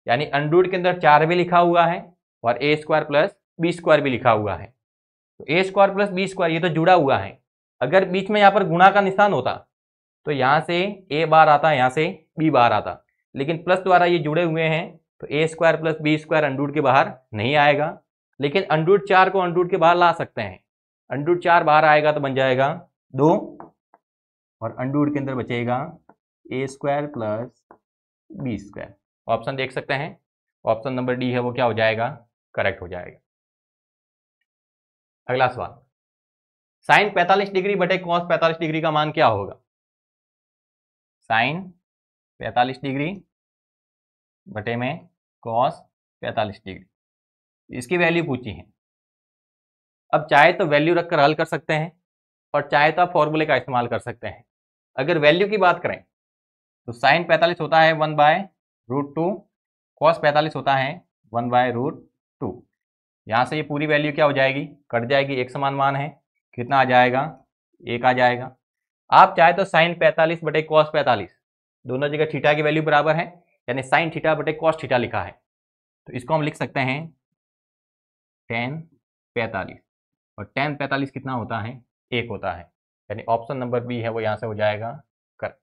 यानी अंडरूट के अंदर 4 भी लिखा हुआ है और a square plus b square भी लिखा हुआ है। तो a square plus b square ये तो जुड़ा हुआ है, अगर बीच में यहाँ पर गुणा का निशान होता तो यहाँ से a बार आता, यहाँ से b बार आता, लेकिन प्लस द्वारा ये जुड़े हुए हैं तो a square plus b square under root के बाहर नहीं आएगा, लेकिन अंडरूट 4 को अंडरूट के बाहर ला सकते हैं। अंडरूट 4 बाहर आएगा तो बन जाएगा 2 और अंडरूट के अंदर बचेगा a square plus b square. Option देख सकते हैं, ऑप्शन नंबर डी है वो क्या हो जाएगा? करेक्ट हो जाएगा। अगला सवाल, साइन 45 डिग्री बटे कॉस 45 डिग्री का मान क्या होगा? साइन 45 डिग्री बटे में कॉस 45 डिग्री। इसकी वैल्यू पूछी है। अब चाहे तो वैल्यू रखकर हल कर सकते हैं और चाहे तो आप फॉर्मूले का इस्तेमाल कर सकते हैं। अगर वैल्यू की बात करें तो साइन 45 होता है 1/√2, कॉस 45 होता है 1/√2। यहाँ से ये पूरी वैल्यू क्या हो जाएगी, कट जाएगी, एक समान मान है, कितना आ जाएगा, 1 आ जाएगा। आप चाहे तो साइन 45 बटे कॉस 45, दोनों जगह थीटा की वैल्यू बराबर है, यानी साइन थीटा बटे कॉस थीटा लिखा है, तो इसको हम लिख सकते हैं tan 45, और tan 45 कितना होता है, 1 होता है, यानी ऑप्शन नंबर बी है वो यहाँ से हो जाएगा करेक्ट।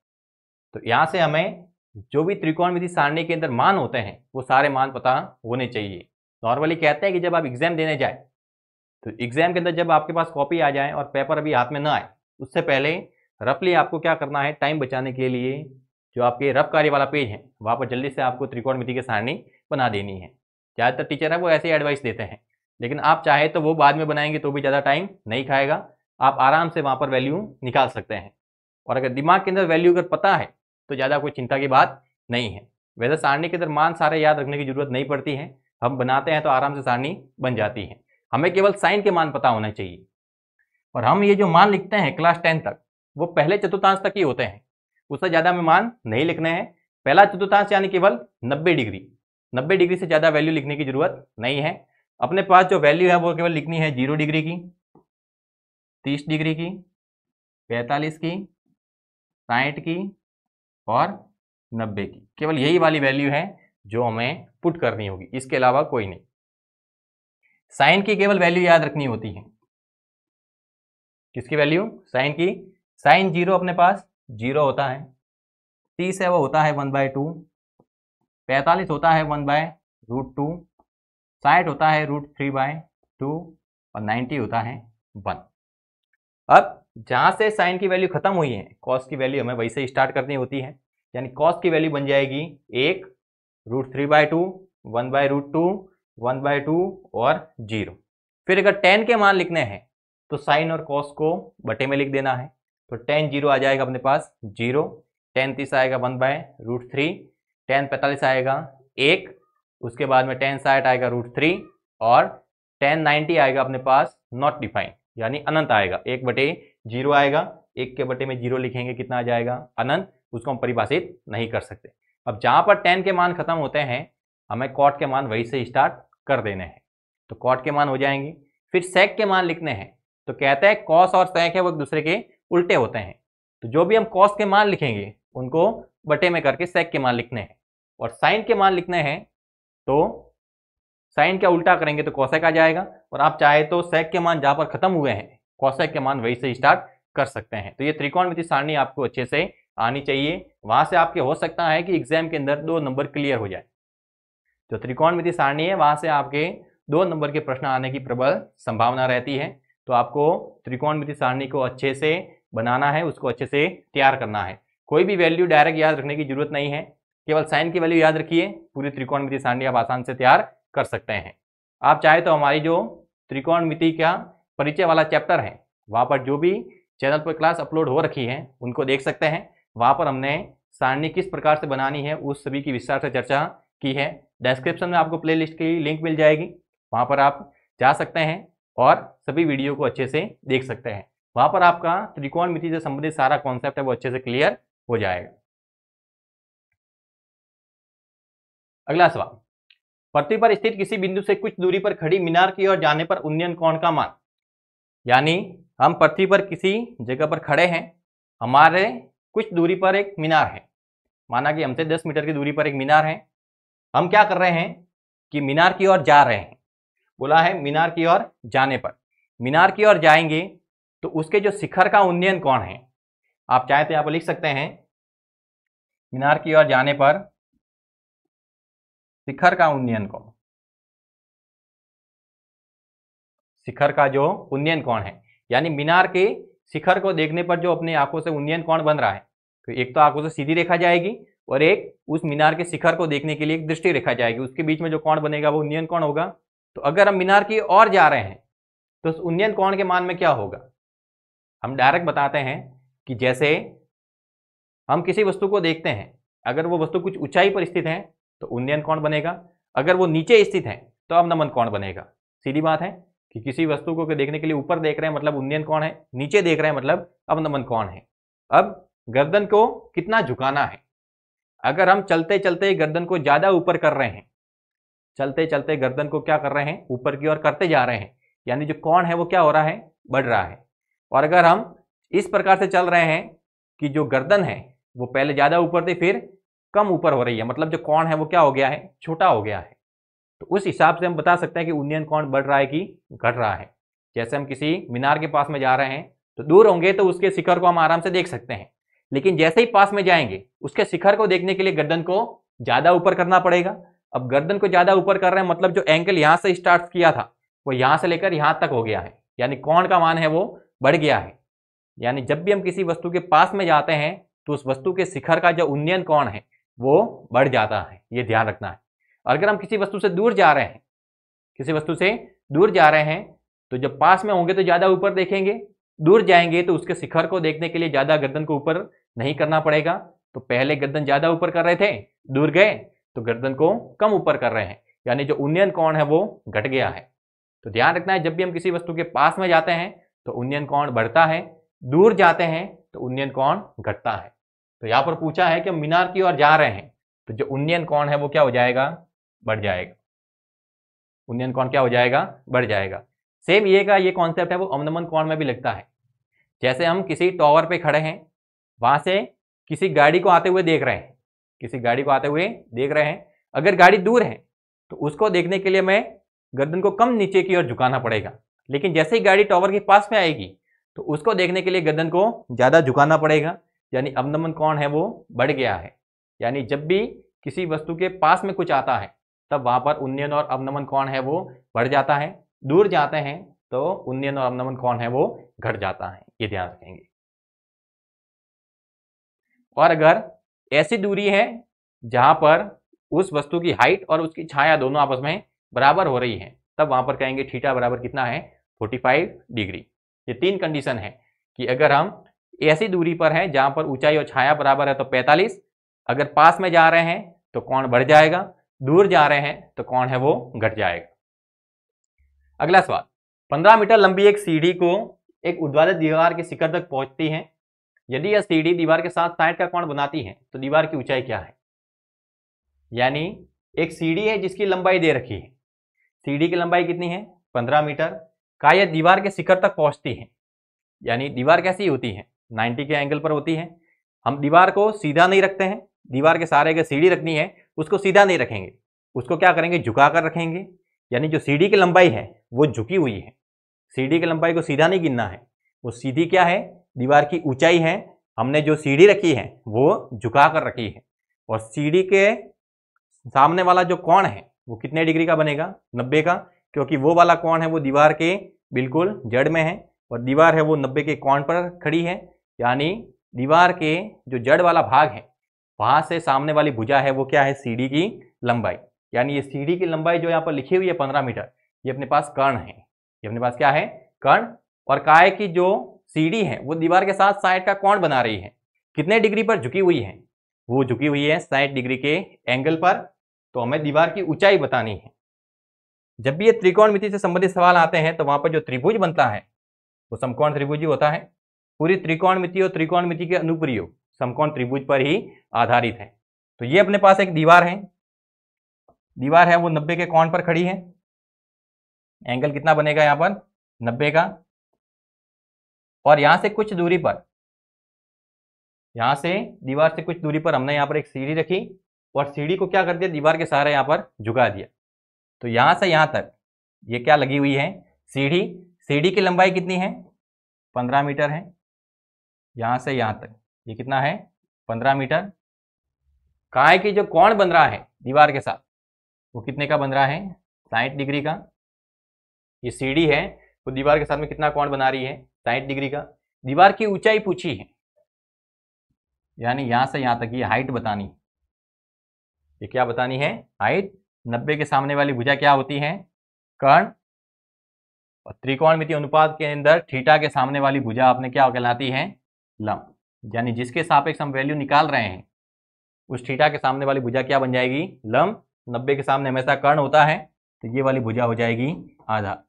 तो यहाँ से हमें जो भी त्रिकोणमिति सारणी के अंदर मान होते हैं वो सारे मान पता होने चाहिए। नॉर्मली कहते हैं कि जब आप एग्जाम देने जाए तो एग्जाम के अंदर जब आपके पास कॉपी आ जाए और पेपर अभी हाथ में ना आए, उससे पहले रफली आपको क्या करना है, टाइम बचाने के लिए जो आपके रफ कार्य वाला पेज है वहाँ पर जल्दी से आपको त्रिकोणमिति की सारणी बना देनी है। ज़्यादातर टीचर है वो ऐसे ही एडवाइस देते हैं, लेकिन आप चाहे तो वो बाद में बनाएंगे तो भी ज़्यादा टाइम नहीं खाएगा, आप आराम से वहाँ पर वैल्यू निकाल सकते हैं। और अगर दिमाग के अंदर वैल्यू अगर पता है तो ज़्यादा कोई चिंता की बात नहीं है। वैसे सारणी के अंदर मान सारे याद रखने की जरूरत नहीं पड़ती है, हम बनाते हैं तो आराम से सारणी बन जाती है। हमें केवल साइन के मान पता होना चाहिए। और हम ये जो मान लिखते हैं क्लास 10 तक वो पहले चतुर्थांश तक ही होते हैं, उससे ज़्यादा हमें मान नहीं लिखने हैं। पहला चतुर्थांश यानी केवल 90 डिग्री, 90 डिग्री से ज़्यादा वैल्यू लिखने की जरूरत नहीं है। अपने पास जो वैल्यू है वो केवल लिखनी है 0 डिग्री की, 30 डिग्री की, 45 की, 60 की और 90 की, केवल यही वाली वैल्यू है जो हमें पुट करनी होगी, इसके अलावा कोई नहीं। साइन की केवल वैल्यू याद रखनी होती है। किसकी वैल्यू, साइन की। साइन 0 अपने पास 0 होता है, 30 है वो होता है 1/2, 45 होता है 1/√2, 60 होता है √3/2 और 90 होता है 1। अब जहां से साइन की वैल्यू खत्म हुई है, कॉस की वैल्यू हमें वहीं से स्टार्ट करनी होती है, यानी कॉस की वैल्यू बन जाएगी 1, √3/2, 1/√2, 1/2 और 0। फिर अगर tan के मान लिखने हैं तो साइन और कॉस को बटे में लिख देना है, तो tan 0 आ जाएगा अपने पास 0, tan 30 आएगा 1/√3, tan 45 आएगा 1, उसके बाद में tan 60 आएगा √3 और tan 90 आएगा अपने पास नॉट डिफाइंड, यानी अनंत आएगा, 1/0 आएगा, 1 के बटे में 0 लिखेंगे कितना आ जाएगा, अनंत, उसको हम परिभाषित नहीं कर सकते। अब जहां पर tan के मान खत्म होते हैं हमें cot के मान वहीं से स्टार्ट कर देने हैं, तो cot के मान हो जाएंगे। फिर sec के मान लिखने हैं, तो कहते हैं cos और sec है वो एक दूसरे के उल्टे होते हैं, तो जो भी हम cos के मान लिखेंगे उनको बटे में करके sec के मान लिखने हैं। और sin के मान लिखने हैं तो साइन का उल्टा करेंगे तो cosec आ जाएगा, और आप चाहे तो sec के मान जहां पर खत्म हुए हैं cosec के मान वहीं से स्टार्ट कर सकते हैं। तो ये त्रिकोणमिति सारणी आपको अच्छे से आनी चाहिए, वहां से आपके हो सकता है कि एग्जाम के अंदर 2 नंबर क्लियर हो जाए। जो त्रिकोणमिति सारणी है वहां से आपके 2 नंबर के प्रश्न आने की प्रबल संभावना रहती है। तो आपको त्रिकोणमिति सारणी को अच्छे से बनाना है, उसको अच्छे से तैयार करना है। कोई भी वैल्यू डायरेक्ट याद रखने की जरूरत नहीं है, केवल साइन की वैल्यू याद रखिए, पूरी त्रिकोणमिति सारणी आप आसान से तैयार कर सकते हैं। आप चाहे तो हमारी जो त्रिकोणमिति का परिचय वाला चैप्टर है वहां पर जो भी चैनल पर क्लास अपलोड हो रखी है उनको देख सकते हैं। वहां पर हमने सारणी किस प्रकार से बनानी है उस सभी की विस्तार से चर्चा की है। डिस्क्रिप्शन में आपको प्लेलिस्ट की लिंक मिल जाएगी, वहां पर आप जा सकते हैं और सभी वीडियो को अच्छे से देख सकते हैं। वहां पर आपका त्रिकोणमिति से संबंधित सारा कॉन्सेप्ट है वो अच्छे से क्लियर हो जाएगा। अगला सवाल, पृथ्वी पर स्थित किसी बिंदु से कुछ दूरी पर खड़ी मीनार की ओर जाने पर उन्नयन कोण का मान, यानी हम पृथ्वी पर किसी जगह पर खड़े हैं, हमारे कुछ दूरी पर एक मीनार है, माना कि हमसे 10 मीटर की दूरी पर एक मीनार है, हम क्या कर रहे हैं कि मीनार की ओर जा रहे हैं, बोला है मीनार की ओर जाने पर, मीनार की ओर जाएंगे तो उसके जो शिखर का उन्नयन कोण है, आप चाहे तो यहां पर लिख सकते हैं मीनार की ओर जाने पर शिखर का उन्नयन कोण, शिखर का जो उन्नयन कोण है, यानी मीनार के शिखर को देखने पर जो अपनी आंखों से उन्नयन कोण बन रहा है, तो एक तो आंखों से सीधी रेखा जाएगी और एक उस मीनार के शिखर को देखने के लिए एक दृष्टि रेखा जाएगी, उसके बीच में जो कोण बनेगा वो उन्नयन कोण होगा। तो अगर हम मीनार की ओर जा रहे हैं तो उस उन्नयन कोण के मान में क्या होगा, हम डायरेक्ट बताते हैं कि जैसे हम किसी वस्तु को देखते हैं, अगर वो वस्तु कुछ ऊंचाई पर स्थित है तो उन्नयन कोण बनेगा, अगर वो नीचे स्थित है तो अवनमन कोण बनेगा। सीधी बात है कि किसी वस्तु को देखने के लिए ऊपर देख रहे हैं मतलब उन्नयन कोण है, नीचे देख रहे हैं मतलब अवनमन कोण है। अब गर्दन को कितना झुकाना है, अगर हम चलते चलते गर्दन को ज्यादा ऊपर कर रहे हैं, चलते चलते गर्दन को क्या कर रहे हैं, ऊपर की ओर करते जा रहे हैं, यानी जो कोण है वो क्या हो रहा है, बढ़ रहा है। और अगर हम इस प्रकार से चल रहे हैं कि जो गर्दन है वो पहले ज्यादा ऊपर थी फिर कम ऊपर हो रही है, मतलब जो कोण है वो क्या हो गया है, छोटा हो गया है। तो उस हिसाब से हम बता सकते हैं कि उन्नयन कोण बढ़ रहा है कि घट रहा है। जैसे हम किसी मीनार के पास में जा रहे हैं तो दूर होंगे तो उसके शिखर को हम आराम से देख सकते हैं, लेकिन जैसे ही पास में जाएंगे उसके शिखर को देखने के लिए गर्दन को ज्यादा ऊपर करना पड़ेगा। अब गर्दन को ज्यादा ऊपर कर रहे हैं मतलब जो एंगल यहां से स्टार्ट किया था वो यहां से लेकर यहां तक हो गया है, यानी कोण का मान है वो बढ़ गया है। यानी जब भी हम किसी वस्तु के पास में जाते हैं तो उस वस्तु के शिखर का जो उन्नयन कोण है वो बढ़ जाता है, ये ध्यान रखना है। अगर हम किसी वस्तु से दूर जा रहे हैं, किसी वस्तु से दूर जा रहे हैं तो जब पास में होंगे तो ज्यादा ऊपर देखेंगे, दूर जाएंगे तो उसके शिखर को देखने के लिए ज्यादा गर्दन को ऊपर नहीं करना पड़ेगा। तो पहले गर्दन ज्यादा ऊपर कर रहे थे, दूर गए तो गर्दन को कम ऊपर कर रहे हैं, यानी जो उन्नयन कोण है वो घट गया है। तो ध्यान रखना है जब भी हम किसी वस्तु के पास में जाते हैं तो उन्नयन कोण बढ़ता है, दूर जाते हैं तो उन्नयन कोण घटता है। तो यहां पर पूछा है कि हम मीनार की ओर जा रहे हैं तो जो उन्नयन कोण है वो क्या हो जाएगा, बढ़ जाएगा। उन्नयन कोण क्या हो जाएगा, बढ़ जाएगा। सेम ये का ये कॉन्सेप्ट है वो अवनमन कोण में भी लगता है। जैसे हम किसी टावर पे खड़े हैं, वहां से किसी गाड़ी को आते हुए देख रहे हैं, किसी गाड़ी को आते हुए देख रहे हैं, अगर गाड़ी दूर है तो उसको देखने के लिए मैं गर्दन को कम नीचे की ओर झुकाना पड़ेगा, लेकिन जैसे ही गाड़ी टावर के पास में आएगी तो उसको देखने के लिए गर्दन को ज्यादा झुकाना पड़ेगा, यानी अवनमन कोण है वो बढ़ गया है। यानी जब भी किसी वस्तु के पास में कुछ आता है तब वहां पर उन्नयन और अवनमन कोण है वो बढ़ जाता है, दूर जाते हैं तो उन्नयन और अवनमन कोण है वो घट जाता है, ये ध्यान रखेंगे। और अगर ऐसी दूरी है जहां पर उस वस्तु की हाइट और उसकी छाया दोनों आपस में बराबर हो रही है तब वहां पर कहेंगे थीटा बराबर कितना है, 45 डिग्री। ये तीन कंडीशन है कि अगर हम ऐसी दूरी पर हैं जहां पर ऊंचाई और छाया बराबर है तो 45, अगर पास में जा रहे हैं तो कोण बढ़ जाएगा, दूर जा रहे हैं तो कोण है वो घट जाएगा। अगला सवाल, 15 मीटर लंबी एक सीढ़ी को एक ऊर्ध्वाधर दीवार के शिखर तक पहुंचती है, यदि यह सीढ़ी दीवार के साथ 60 का कोण बनाती है तो दीवार की ऊंचाई क्या है। यानी एक सीढ़ी है जिसकी लंबाई दे रखी है, सीढ़ी की लंबाई कितनी है, 15 मीटर, का यह दीवार के शिखर तक पहुंचती है। यानी दीवार कैसी होती है, 90 के एंगल पर होती है। हम दीवार को सीधा नहीं रखते हैं, दीवार के सहारे अगर सीढ़ी रखनी है उसको सीधा नहीं रखेंगे, उसको क्या करेंगे, झुका कर रखेंगे। यानी जो सीढ़ी की लंबाई है वो झुकी हुई है, सीढ़ी की लंबाई को सीधा नहीं गिनना है, वो सीधी क्या है, दीवार की ऊंचाई है। हमने जो सीढ़ी रखी है वो झुका कर रखी है, और सीढ़ी के सामने वाला जो कोण है वो कितने डिग्री का बनेगा, 90 का, क्योंकि वो वाला कोण है वो दीवार के बिल्कुल जड़ में है और दीवार है वो 90 के कोण पर खड़ी है। यानी दीवार के जो जड़ वाला भाग है वहां से सामने वाली भुजा है वो क्या है, सीढ़ी की लंबाई। यानी ये सीढ़ी की लंबाई जो यहाँ पर लिखी हुई है 15 मीटर, ये अपने पास कर्ण है, ये अपने पास क्या है, कर्ण। और काय की जो सीढ़ी है वो दीवार के साथ 60 का कोण बना रही है, कितने डिग्री पर झुकी हुई है, वो झुकी हुई है 60 डिग्री के एंगल पर। तो हमें दीवार की ऊंचाई बतानी है। जब भी ये त्रिकोणमिति से संबंधित सवाल आते हैं तो वहां पर जो त्रिभुज बनता है वो समकोण त्रिभुज ही होता है। पूरी त्रिकोणमिति और त्रिकोणमिति के अनुप्रयोग समकोण त्रिभुज पर ही आधारित है। तो ये अपने पास एक दीवार है, दीवार है वो 90 के कोण पर खड़ी है, एंगल कितना बनेगा यहाँ पर, 90 का। और यहां से कुछ दूरी पर, यहां से दीवार से कुछ दूरी पर हमने यहाँ पर एक सीढ़ी रखी और सीढ़ी को क्या कर दिया, दीवार के सहारे यहाँ पर झुका दिया। तो यहां से यहां तक ये क्या लगी हुई है, सीढ़ी। सीढ़ी की लंबाई कितनी है, 15 मीटर है। यहां से यहां तक ये कितना है, 15 मीटर। काय की जो कोण बन रहा है दीवार के साथ वो कितने का बन रहा है, 60 डिग्री का। ये सीढ़ी है वो दीवार के साथ में कितना कोण बना रही है, 60 डिग्री का। दीवार की ऊंचाई पूछी है, यानी यहां से यहां तक ये हाइट बतानी, ये क्या बतानी है, हाइट। 90 के सामने वाली भुजा क्या होती है, कर्ण। और त्रिकोणमिति अनुपात के अंदर थीटा के सामने वाली भुजा आपने क्या कहलाती है, लंब। यानी जिसके सापेक्ष हम वैल्यू निकाल रहे हैं उस थीटा के सामने वाली भुजा क्या बन जाएगी, लंब। 90 के सामने हमेशा कर्ण होता है, तो ये वाली भुजा हो जाएगी आधार।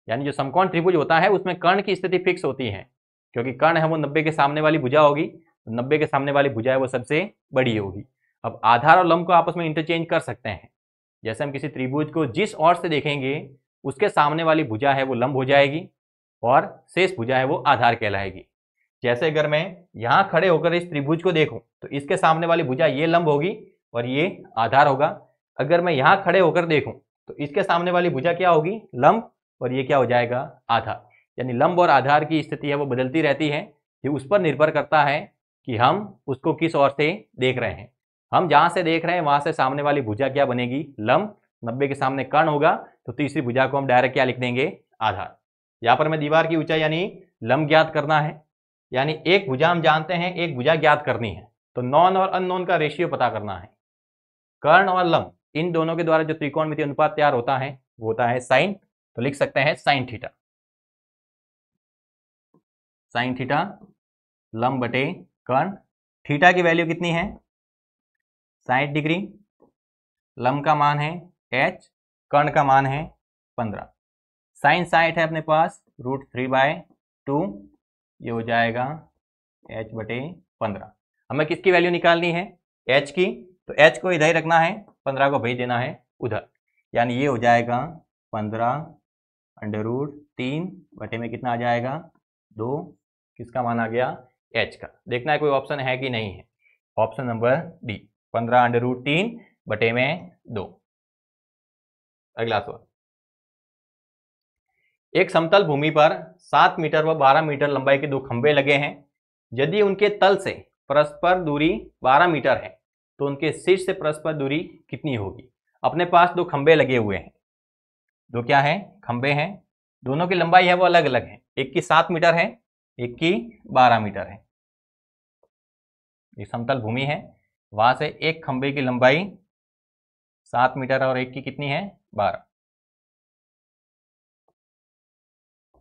यानी जो समकोण त्रिभुज होता है उसमें कर्ण की स्थिति फिक्स होती है, क्योंकि कर्ण है वो 90 के सामने वाली भुजा होगी, 90 के सामने वाली भुजा है वो सबसे बड़ी होगी। अब आधार और लंब को आपस में इंटरचेंज कर सकते हैं। जैसे हम किसी त्रिभुज को जिस ओर से देखेंगे उसके सामने वाली भुजा है वो लंब हो जाएगी और शेष भुजा है वो आधार कहलाएगी। जैसे अगर मैं यहाँ खड़े होकर इस त्रिभुज को देखूं तो इसके सामने वाली भुजा ये लंब होगी और ये आधार होगा। अगर मैं यहाँ खड़े होकर देखूं तो इसके सामने वाली भुजा क्या होगी, लंब, और ये क्या हो जाएगा, आधार। यानी लंब और आधार की स्थिति है वो बदलती रहती है। ये उस पर निर्भर करता है कि हम उसको किस ओर से देख रहे हैं। हम जहां से देख रहे हैं वहां से सामने वाली भुजा क्या बनेगी, लंब। 90 के सामने कर्ण होगा तो तीसरी भुजा को हम डायरेक्ट क्या लिख देंगे, आधार। यहाँ पर हमें दीवार की ऊंचाई यानी लंब ज्ञात करना है, यानी एक भुजा हम जानते हैं, एक भुजा ज्ञात करनी है, तो नॉन और अननोन का रेशियो पता करना है। कर्ण और लंब इन दोनों के द्वारा जो त्रिकोणमितीय अनुपात तैयार होता है वो होता है साइन। तो लिख सकते हैं साइन थीटा। साइन थीटा लंब बटे कर्ण। थीटा की वैल्यू कितनी है, 60 डिग्री। लंब का मान है h, कर्ण का मान है 15। साइन 60 है अपने पास √3/2, ये हो जाएगा h बटे 15। हमें किसकी वैल्यू निकालनी है, h की, तो h को इधर ही रखना है, 15 को भेज देना है उधर। यानी ये हो जाएगा 15√3 बटे में कितना आ जाएगा, 2। किसका मान आ गया, h का। देखना है कोई ऑप्शन है कि नहीं है। ऑप्शन नंबर डी, 15√3 बटे में 2। अगला सवाल, एक समतल भूमि पर 7 मीटर व 12 मीटर लंबाई के दो खंभे लगे हैं। यदि उनके तल से परस्पर दूरी 12 मीटर है तो उनके शीर्ष से परस्पर दूरी कितनी होगी। अपने पास दो खंभे लगे हुए हैं, दो क्या है, खंभे हैं। दोनों की लंबाई है वो अलग अलग है, एक की 7 मीटर है, एक की 12 मीटर है। ये समतल भूमि है, वहां से एक खंभे की लंबाई 7 मीटर और एक की कितनी है, 12।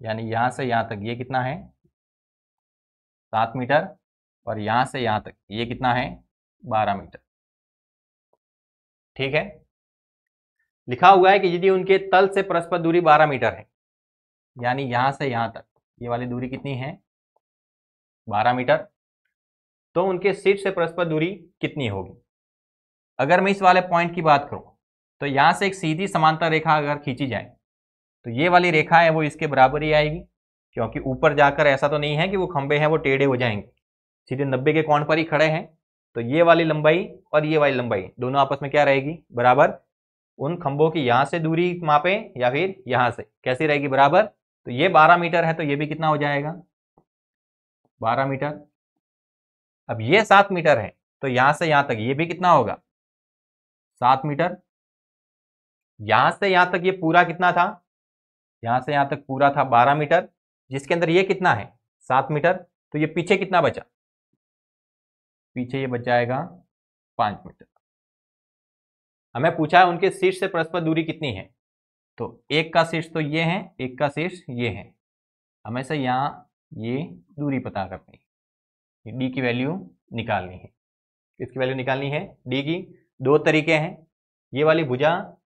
यानी यहां से यहां तक ये कितना है, 7 मीटर, और यहां से यहां तक ये कितना है, 12 मीटर। ठीक है, लिखा हुआ है कि यदि उनके तल से परस्पर दूरी 12 मीटर है, यानी यहां से यहां तक ये वाली दूरी कितनी है, 12 मीटर, तो उनके शीर्ष से परस्पर दूरी कितनी होगी। अगर मैं इस वाले पॉइंट की बात करूं तो यहां से एक सीधी समांतर रेखा अगर खींची जाए तो ये वाली रेखा है वो इसके बराबर ही आएगी, क्योंकि ऊपर जाकर ऐसा तो नहीं है कि वो खंभे हैं वो टेढ़े हो जाएंगे, सीधे 90 के कोण पर ही खड़े हैं। तो ये वाली लंबाई और ये वाली लंबाई दोनों आपस में क्या रहेगी, बराबर। उन खंभों की यहां से दूरी मापे या फिर यहां से, कैसी रहेगी, बराबर। तो ये 12 मीटर है तो ये भी कितना हो जाएगा, 12 मीटर। अब ये 7 मीटर है तो यहां से यहां तक ये भी कितना होगा, 7 मीटर। यहां से यहां तक ये पूरा कितना था, यहां से यहां तक पूरा था 12 मीटर, जिसके अंदर ये कितना है, 7 मीटर। तो ये पीछे कितना बचा, पीछे ये बच जाएगा 5 मीटर। हमें पूछा है उनके शीर्ष से परस्पर दूरी कितनी है, तो एक का शीर्ष तो ये है, एक का शीर्ष ये है। हमें से यहाँ ये दूरी पता करनी है, डी की वैल्यू निकालनी है। किसकी वैल्यू निकालनी है, डी की। दो तरीके हैं, ये वाली भुजा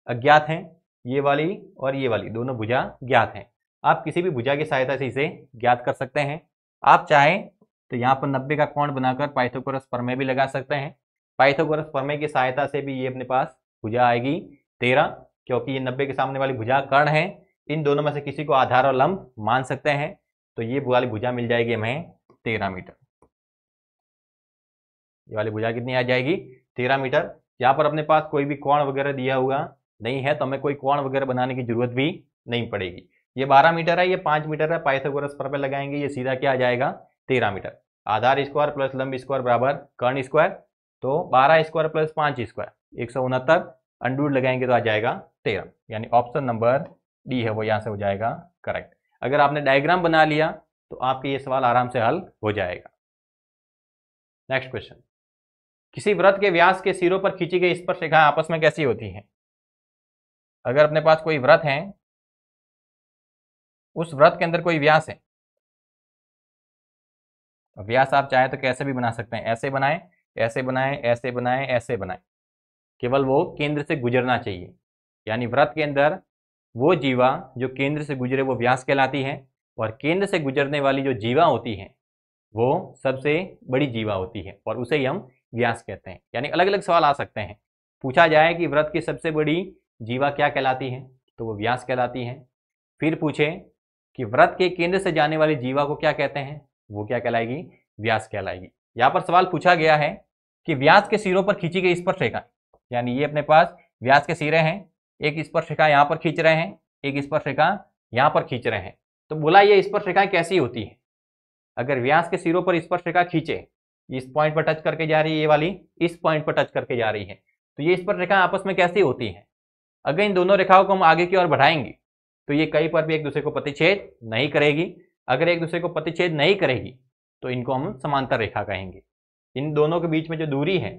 अज्ञात है, ये वाली और ये वाली दोनों भुजा ज्ञात हैं। आप किसी भी भुजा की सहायता से इसे ज्ञात कर सकते हैं। आप चाहें तो यहाँ पर 90 का कोण बनाकर पाइथागोरस प्रमेय भी लगा सकते हैं। पाइथागोरस प्रमेय की सहायता से भी ये अपने पास भुजा आएगी 13, क्योंकि ये 90 के सामने वाली भुजा कर्ण है। इन दोनों में से किसी को आधार और लंब मान सकते हैं, तो ये वाली भुजा मिल जाएगी हमें 13 मीटर। ये वाली भुजा कितनी आ जाएगी, 13 मीटर। यहाँ पर अपने पास कोई भी कोण वगैरह दिया हुआ नहीं है, तो हमें कोई कोण वगैरह बनाने की जरूरत भी नहीं पड़ेगी। ये 12 मीटर है, ये 5 मीटर है, पाइथागोरस प्रमेय लगाएंगे, ये सीधा क्या आ जाएगा, 13 मीटर। आधार स्क्वायर प्लस लंब स्क्वायर बराबर कर्ण स्क्वायर, तो 12 स्क्वायर प्लस 5 स्क्वायर 169, अंडूड लगाएंगे तो आ जाएगा 13। यानी ऑप्शन नंबर डी है वो यहाँ से हो जाएगा करेक्ट। अगर आपने डायग्राम बना लिया तो आपके ये सवाल आराम से हल हो जाएगा। नेक्स्ट क्वेश्चन, किसी वृत्त के व्यास के सिरों पर खींची गई स्पर्शरेखाएं आपस में कैसी होती हैं। अगर अपने पास कोई वृत्त है, उस वृत्त के अंदर कोई व्यास है, व्यास आप चाहे तो कैसे भी बना सकते हैं, ऐसे बनाएं, ऐसे बनाएं, ऐसे बनाएं, ऐसे बनाएं। केवल वो केंद्र से गुजरना चाहिए, यानी वृत्त के अंदर वो जीवा जो केंद्र से गुजरे वो व्यास कहलाती है, और केंद्र से गुजरने वाली जो जीवा होती है वो सबसे बड़ी जीवा होती है और उसे ही हम व्यास कहते हैं। यानी अलग अलग सवाल आ सकते हैं। पूछा जाए कि वृत्त की सबसे बड़ी जीवा क्या कहलाती है, तो वो व्यास कहलाती है। फिर पूछे कि वृत्त के केंद्र से जाने वाली जीवा को क्या कहते हैं, वो क्या कहलाएगी, व्यास कहलाएगी। यहाँ पर सवाल पूछा गया है कि व्यास के सिरों पर खींची गई स्पर्शरेखा, यानी ये अपने पास व्यास के सिरे हैं, एक स्पर्शरेखा यहाँ पर खींच रहे हैं, एक स्पर्शरेखा यहाँ पर खींच रहे हैं। तो बोला ये स्पर्शरेखाएं कैसी होती है। अगर व्यास के सिरों पर स्पर्शरेखा खींचे, इस पॉइंट पर टच करके जा रही है, ये वाली इस पॉइंट पर टच करके जा रही है, तो ये स्पर्शरेखा आपस में कैसी होती है। अगर इन दोनों रेखाओं को हम आगे की ओर बढ़ाएंगे तो ये कहीं पर भी एक दूसरे को प्रतिच्छेद नहीं करेगी। अगर एक दूसरे को प्रतिच्छेद नहीं करेगी तो इनको हम समांतर रेखा कहेंगे। इन दोनों के बीच में जो दूरी है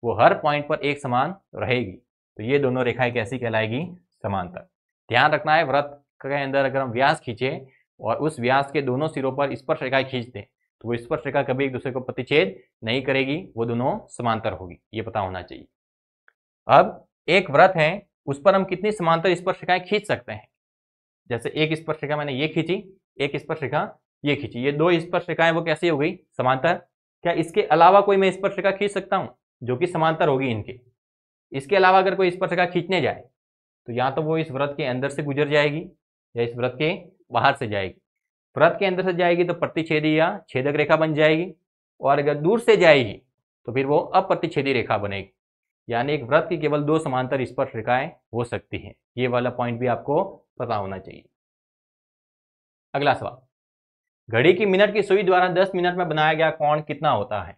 वो हर पॉइंट पर एक समान रहेगी, तो ये दोनों रेखाएं कैसी कहलाएगी, समांतर। ध्यान रखना है, वृत्त के अंदर अगर हम व्यास खींचे और उस व्यास के दोनों सिरों पर स्पर्श रेखाएं खींच दें तो वो स्पर्श रेखा कभी एक दूसरे को प्रतिच्छेद नहीं करेगी, वो दोनों समांतर होगी, ये पता होना चाहिए। अब एक वृत्त है, उस पर हम कितनी समांतर स्पर्श रेखाएं खींच सकते हैं। जैसे एक स्पर्श रेखा मैंने ये खींची, एक स्पर्श रेखा ये खींची, ये दो स्पर्श रेखाएं वो कैसी हो गई, समांतर। क्या इसके अलावा कोई मैं स्पर्श रेखा खींच सकता हूँ जो कि समांतर होगी इनके। इसके अलावा अगर कोई स्पर्श रेखा खींचने जाए तो या तो वो इस वृत्त के अंदर से गुजर जाएगी या इस वृत्त के बाहर से जाएगी। वृत्त के अंदर से जाएगी तो प्रतिच्छेदी या छेदक रेखा बन जाएगी, और अगर दूर से जाएगी तो फिर वो अप्रतिच्छेदी रेखा बनेगी। यानी एक वृत्त की केवल दो समांतर स्पर्श रेखाएं हो सकती हैं। ये वाला पॉइंट भी आपको पता होना चाहिए। अगला सवाल, घड़ी की मिनट की सुई द्वारा 10 मिनट में बनाया गया कोण कितना होता है।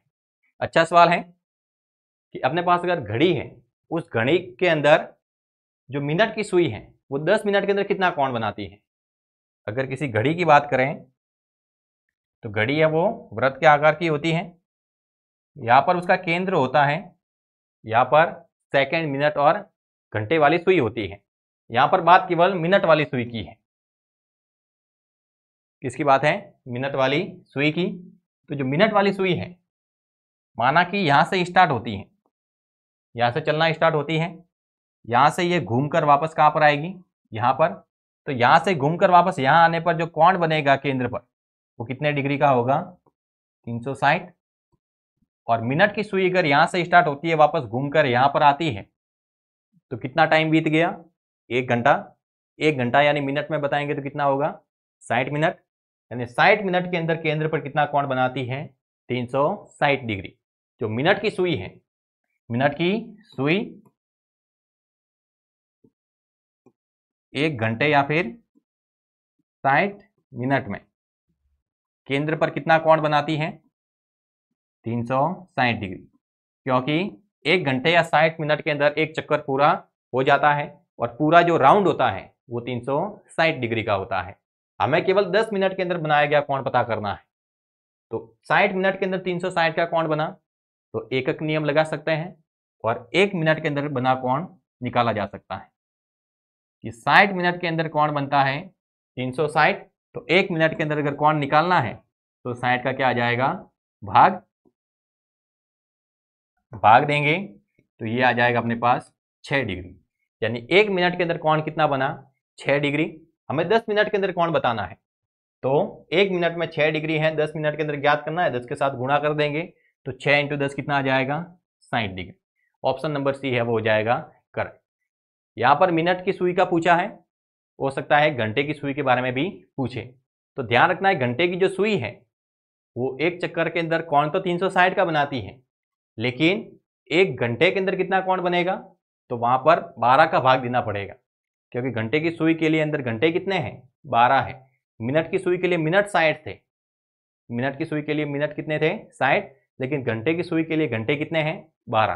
अच्छा सवाल है कि अपने पास अगर घड़ी है, उस घड़ी के अंदर जो मिनट की सुई है वो 10 मिनट के अंदर कितना कोण बनाती है। अगर किसी घड़ी की बात करें तो घड़ी है वो वृत्त के आकार की होती है। यहाँ पर उसका केंद्र होता है, यहाँ पर सेकंड, मिनट और घंटे वाली सुई होती है। यहाँ पर बात केवल मिनट वाली सुई की है। किसकी बात है, मिनट वाली सुई की। तो जो मिनट वाली सुई है, माना कि यहाँ से स्टार्ट होती है, यहाँ से चलना स्टार्ट होती है, यहाँ से ये घूमकर वापस कहाँ पर आएगी, यहाँ पर। तो यहाँ से घूमकर वापस यहाँ आने पर जो कोण बनेगा केंद्र पर वो कितने डिग्री का होगा, 360। और मिनट की सुई अगर यहाँ से स्टार्ट होती है, वापस घूमकर यहाँ पर आती है, तो कितना टाइम बीत गया, 1 घंटा। 1 घंटा यानी मिनट में बताएंगे तो कितना होगा, 60 मिनट। यानी 60 मिनट के अंदर केंद्र पर कितना कोण बनाती है, 360 डिग्री। जो मिनट की सुई है, मिनट की सुई 1 घंटे या फिर 60 मिनट में केंद्र पर कितना कोण बनाती है, 360 डिग्री। क्योंकि 1 घंटे या 60 मिनट के अंदर एक चक्कर पूरा हो जाता है और पूरा जो राउंड होता है वो 360 डिग्री का होता है। हमें केवल 10 मिनट के अंदर बनाया गया कोण पता करना है। तो 60 मिनट के अंदर 360 का कोण बना तो एकक नियम लगा सकते हैं और 1 मिनट के अंदर बना कोण निकाला जा सकता है कि 60 मिनट के अंदर कोण बनता है 360। तो 1 मिनट के अंदर अगर कोण निकालना है तो 60 का क्या आ जाएगा, भाग देंगे तो ये आ जाएगा अपने पास 6 डिग्री। यानी 1 मिनट के अंदर कोण कितना बना, 6 डिग्री। हमें 10 मिनट के अंदर कोण बताना है तो 1 मिनट में 6 डिग्री है, 10 मिनट के अंदर ज्ञात करना है, 10 के साथ गुणा कर देंगे तो 6 इंटू 10 कितना आ जाएगा, 60 डिग्री। ऑप्शन नंबर सी है वो हो जाएगा करेक्ट। यहाँ पर मिनट की सुई का पूछा है, हो सकता है घंटे की सुई के बारे में भी पूछे। तो ध्यान रखना है, घंटे की जो सुई है वो एक चक्कर के अंदर कोण तो 360 का बनाती है, लेकिन 1 घंटे के अंदर कितना कोण बनेगा, तो वहां पर 12 का भाग देना पड़ेगा। क्योंकि घंटे की सुई के लिए अंदर घंटे कितने हैं, 12 है। मिनट की सुई के लिए मिनट 60 थे, मिनट की सुई के लिए मिनट कितने थे, 60। लेकिन घंटे की सुई के लिए घंटे कितने हैं, 12।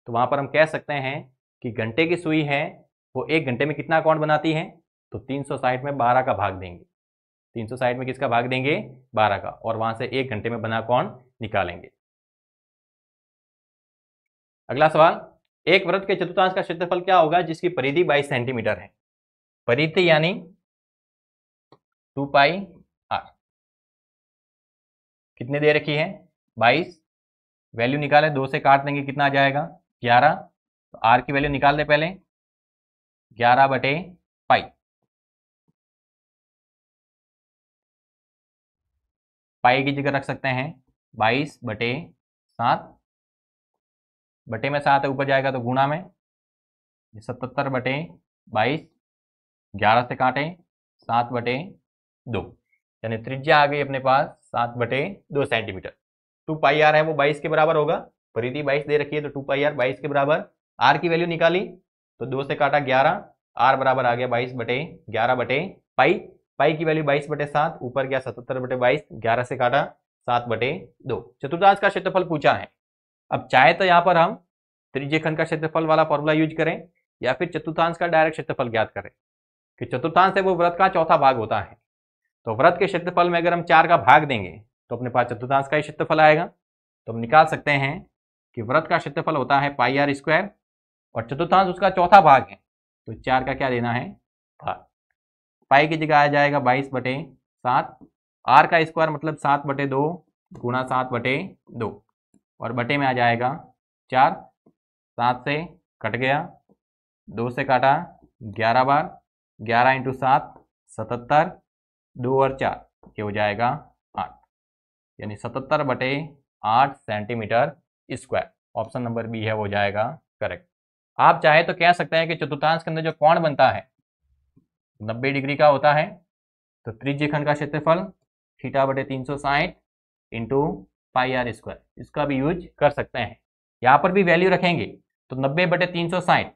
तो वहां पर हम कह सकते हैं कि घंटे की सुई है वो 1 घंटे में कितना कोण बनाती है, तो 360 में 12 का भाग देंगे। 360 में किसका भाग देंगे, 12 का, और वहां से 1 घंटे में बना कोण निकालेंगे। अगला सवाल, एक वृत्त के चतुर्थांश का क्षेत्रफल क्या होगा जिसकी परिधि 22 सेंटीमीटर है। परिधि यानी 2 पाई r कितने दे रखी है, 22। वैल्यू निकाले, 2 से काट देंगे कितना आ जाएगा, 11। तो आर की वैल्यू निकाल दे पहले, 11/पाई। पाई की जगह रख सकते हैं 22/7, बटे में 7 है, ऊपर जाएगा तो गुणा में 77/22, 11 से काटें 7/2, यानी त्रिज्या आ गई अपने पास 7/2 सेंटीमीटर। 2πr है वो 22 के बराबर होगा, परिधि 22 दे रखी है तो 2πr 22 के बराबर। आर की वैल्यू निकाली तो 2 से काटा 11, आर बराबर आ गया 22/11/पाई। पाई की वैल्यू 22/7, ऊपर गया 77/22, 11 से काटा 7/2। चतुर्थांश का क्षेत्रफल पूछा है। अब चाहे तो यहाँ पर हम त्रिज्यखंड का क्षेत्रफल वाला फॉर्मूला यूज करें या फिर चतुर्थांश का डायरेक्ट क्षेत्रफल ज्ञात करें, कि चतुर्थांश है वो व्रत का चौथा भाग होता है। तो व्रत के क्षेत्रफल में अगर हम 4 का भाग देंगे तो अपने पास चतुर्थांश का ही क्षेत्रफल आएगा। तो हम निकाल सकते हैं कि व्रत का क्षेत्रफल होता है πr² और चतुर्थांश उसका चौथा भाग है, तो 4 का क्या देना है, भाग। पाई की जगह आ जाएगा 22/7, आर का स्क्वायर मतलब 7/2 गुणा 7/2 और बटे में आ जाएगा 4, 7 से कट गया, 2 से काटा 11 बार, 11 × 7 77, 2 और 4 ये हो जाएगा 8, यानी 77/8 centimetre square. Option number B है वो जाएगा करेक्ट। आप चाहे तो कह सकते हैं कि चतुर्थांश के अंदर जो कोण बनता है 90 डिग्री का होता है, तो त्रिज्यखंड का क्षेत्रफल θ/360 इंटू πr², इसका भी यूज कर सकते हैं। यहाँ पर भी वैल्यू रखेंगे तो 90/360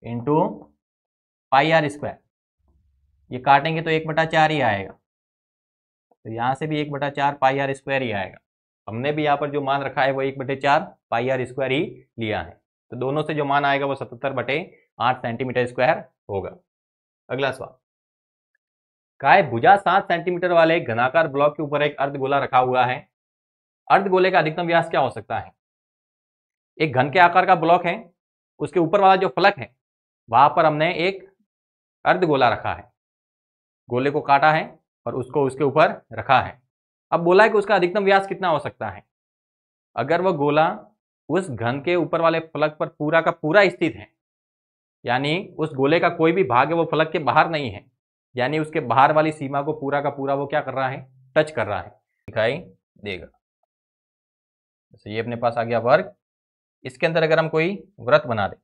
इंटू πr², ये काटेंगे तो 1/4 ही आएगा, तो यहाँ से भी 1/4 πr² ही आएगा। हमने भी यहाँ पर जो मान रखा है वो 1/4 πr² ही लिया है, तो दोनों से जो मान आएगा वो 77/8 सेंटीमीटर स्क्वायर होगा। अगला सवाल, काय भुजा 7 सेंटीमीटर वाले घनाकार ब्लॉक के ऊपर एक अर्धगोला रखा हुआ है। अर्धगोले का अधिकतम व्यास क्या हो सकता है। एक घन के आकार का ब्लॉक है, उसके ऊपर वाला जो फलक है वहां पर हमने एक अर्धगोला रखा है, गोले को काटा है और उसको उसके ऊपर रखा है। अब बोला है कि उसका अधिकतम व्यास कितना हो सकता है। अगर वह गोला उस घन के ऊपर वाले फलक पर पूरा का पूरा स्थित है, यानी उस गोले का कोई भी भाग है वो फलक के बाहर नहीं है, यानी उसके बाहर वाली सीमा को पूरा का पूरा वो क्या कर रहा है, टच कर रहा है, दिखाई देगा। जैसे ये अपने पास आ गया वर्ग, इसके अंदर अगर हम कोई वृत्त बना दें,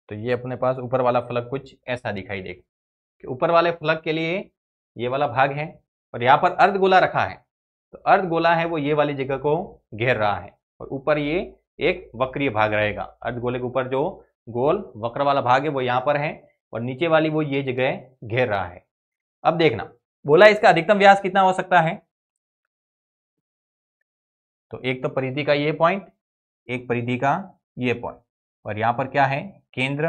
तो ये अपने पास ऊपर वाला फलक कुछ ऐसा दिखाई देगा कि ऊपर वाले फलक के लिए ये वाला भाग है और यहाँ पर अर्धगोला रखा है, तो अर्धगोला है वो ये वाली जगह को घेर रहा है और ऊपर ये एक वक्रीय भाग रहेगा। अर्धगोले के ऊपर जो गोल वक्र वाला भाग है वो यहाँ पर है और नीचे वाली वो ये जगह घेर रहा है। अब देखना, बोला इसका अधिकतम व्यास कितना हो सकता है। तो एक तो परिधि का ये पॉइंट, एक परिधि का ये पॉइंट, और यहाँ पर क्या है, केंद्र,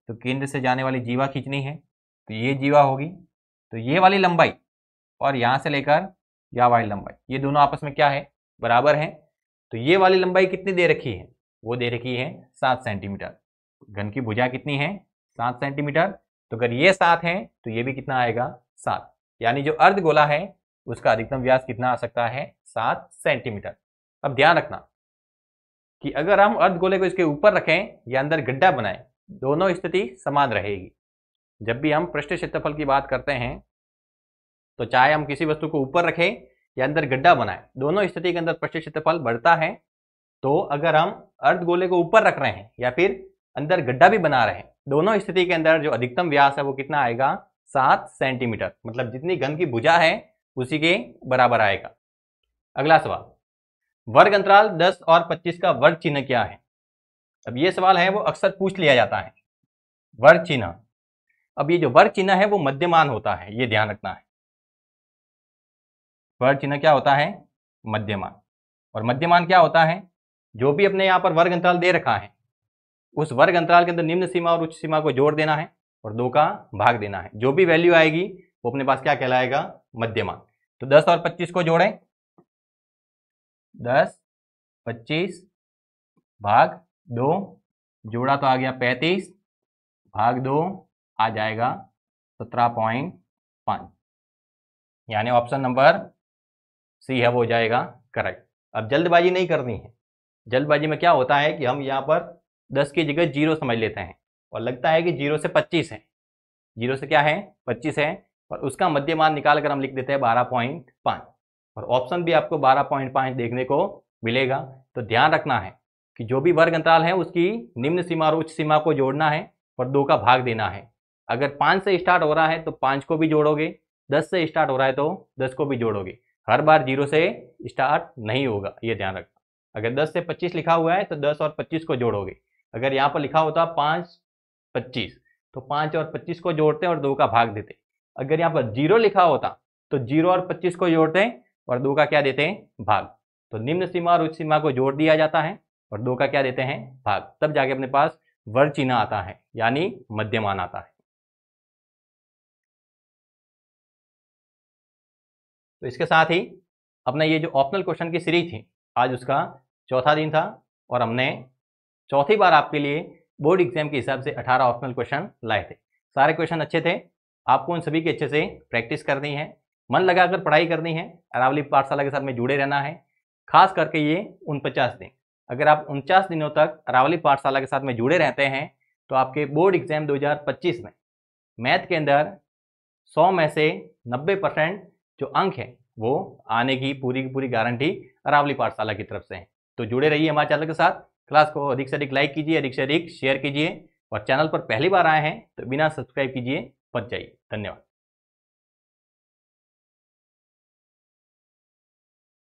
तो केंद्र से जाने वाली जीवा खींचनी है, तो ये जीवा होगी, तो ये वाली लंबाई और यहाँ से लेकर यह वाली लंबाई ये दोनों आपस में क्या है, बराबर है। तो ये वाली लंबाई कितनी दे रखी है, वो दे रखी है 7 सेंटीमीटर। घन की भुजा कितनी है, 7 सेंटीमीटर, तो अगर ये 7 है तो ये भी कितना आएगा, 7, यानी जो अर्धगोला है उसका अधिकतम व्यास कितना आ सकता है, 7 सेंटीमीटर। अब ध्यान रखना कि अगर हम अर्धगोले को इसके ऊपर रखें या अंदर गड्ढा बनाएं, दोनों स्थिति समान रहेगी। जब भी हम पृष्ठ क्षेत्रफल की बात करते हैं तो चाहे हम किसी वस्तु को ऊपर रखें या अंदर गड्ढा बनाएं, दोनों स्थिति के अंदर पृष्ठ क्षेत्रफल बढ़ता है। तो अगर हम अर्धगोले को ऊपर रख रहे हैं या फिर अंदर गड्ढा भी बना रहे हैं, दोनों स्थिति के अंदर जो अधिकतम व्यास है वो कितना आएगा, 7 सेंटीमीटर, मतलब जितनी घन की भुजा है उसी के बराबर आएगा। अगला सवाल, वर्ग अंतराल 10 और 25 का वर्ग चिन्ह क्या है। अब ये सवाल है वो अक्सर पूछ लिया जाता है, वर्ग चिन्ह। अब ये जो वर्ग चिन्ह है वो मध्यमान होता है, ये ध्यान रखना है। वर्ग चिन्ह क्या होता है, मध्यमान। और मध्यमान क्या होता है, जो भी अपने यहाँ पर वर्ग अंतराल दे रखा है उस वर्ग अंतराल के अंदर निम्न सीमा और उच्च सीमा को जोड़ देना है, और 2 का भाग देना है। जो भी वैल्यू आएगी वो अपने पास क्या कहलाएगा, मध्यमान। तो 10 और 25 को जोड़ें, 10 25 भाग 2 जोड़ा तो आ गया 35 भाग 2 आ जाएगा 17.5, यानी ऑप्शन नंबर सी है वो हो जाएगा करेक्ट। अब जल्दबाजी नहीं करनी है। जल्दबाजी में क्या होता है कि हम यहाँ पर 10 की जगह 0 समझ लेते हैं और लगता है कि 0 से 25 है, 0 से क्या है 25 है, और उसका मध्यमान निकाल कर हम लिख देते हैं 12.5, और ऑप्शन भी आपको 12.5 देखने को मिलेगा। तो ध्यान रखना है कि जो भी वर्ग अंतराल है उसकी निम्न सीमा और उच्च सीमा को जोड़ना है और 2 का भाग देना है। अगर 5 से स्टार्ट हो रहा है तो 5 को भी जोड़ोगे, 10 से स्टार्ट हो रहा है तो 10 को भी जोड़ोगे। हर बार 0 से स्टार्ट नहीं होगा, ये ध्यान रखना। अगर 10 से 25 लिखा हुआ है तो 10 और 25 को जोड़ोगे। अगर यहाँ पर लिखा होता 5 25 तो 5 और 25 को जोड़ते और 2 का भाग देते। अगर यहाँ पर 0 लिखा होता तो 0 और 25 को जोड़ते और 2 का क्या देते हैं, भाग। तो निम्न सीमा और उच्च सीमा को जोड़ दिया जाता है और 2 का क्या देते हैं, भाग, तब जाके अपने पास वर्ग चिन्ह आता है, यानी मध्यमान आता है। तो इसके साथ ही अपना ये जो ऑप्शनल क्वेश्चन की सीरीज थी, आज उसका चौथा दिन था और हमने चौथी बार आपके लिए बोर्ड एग्जाम के हिसाब से 18 ऑप्शनल क्वेश्चन लाए थे। सारे क्वेश्चन अच्छे थे, आपको उन सभी की अच्छे से प्रैक्टिस करनी है, मन लगाकर पढ़ाई करनी है, अरावली पाठशाला के साथ में जुड़े रहना है। खास करके ये 49 दिन, अगर आप 49 दिनों तक अरावली पाठशाला के साथ में जुड़े रहते हैं तो आपके बोर्ड एग्जाम 2025 में मैथ के अंदर 100 में से 90% जो अंक है वो आने की पूरी गारंटी अरावली पाठशाला की तरफ से है। तो जुड़े रहिए हमारे चैनल के साथ, क्लास को अधिक से अधिक लाइक कीजिए, अधिक से अधिक शेयर कीजिए, और चैनल पर पहली बार आए हैं तो बिना सब्सक्राइब कीजिए मत जाइए। धन्यवाद।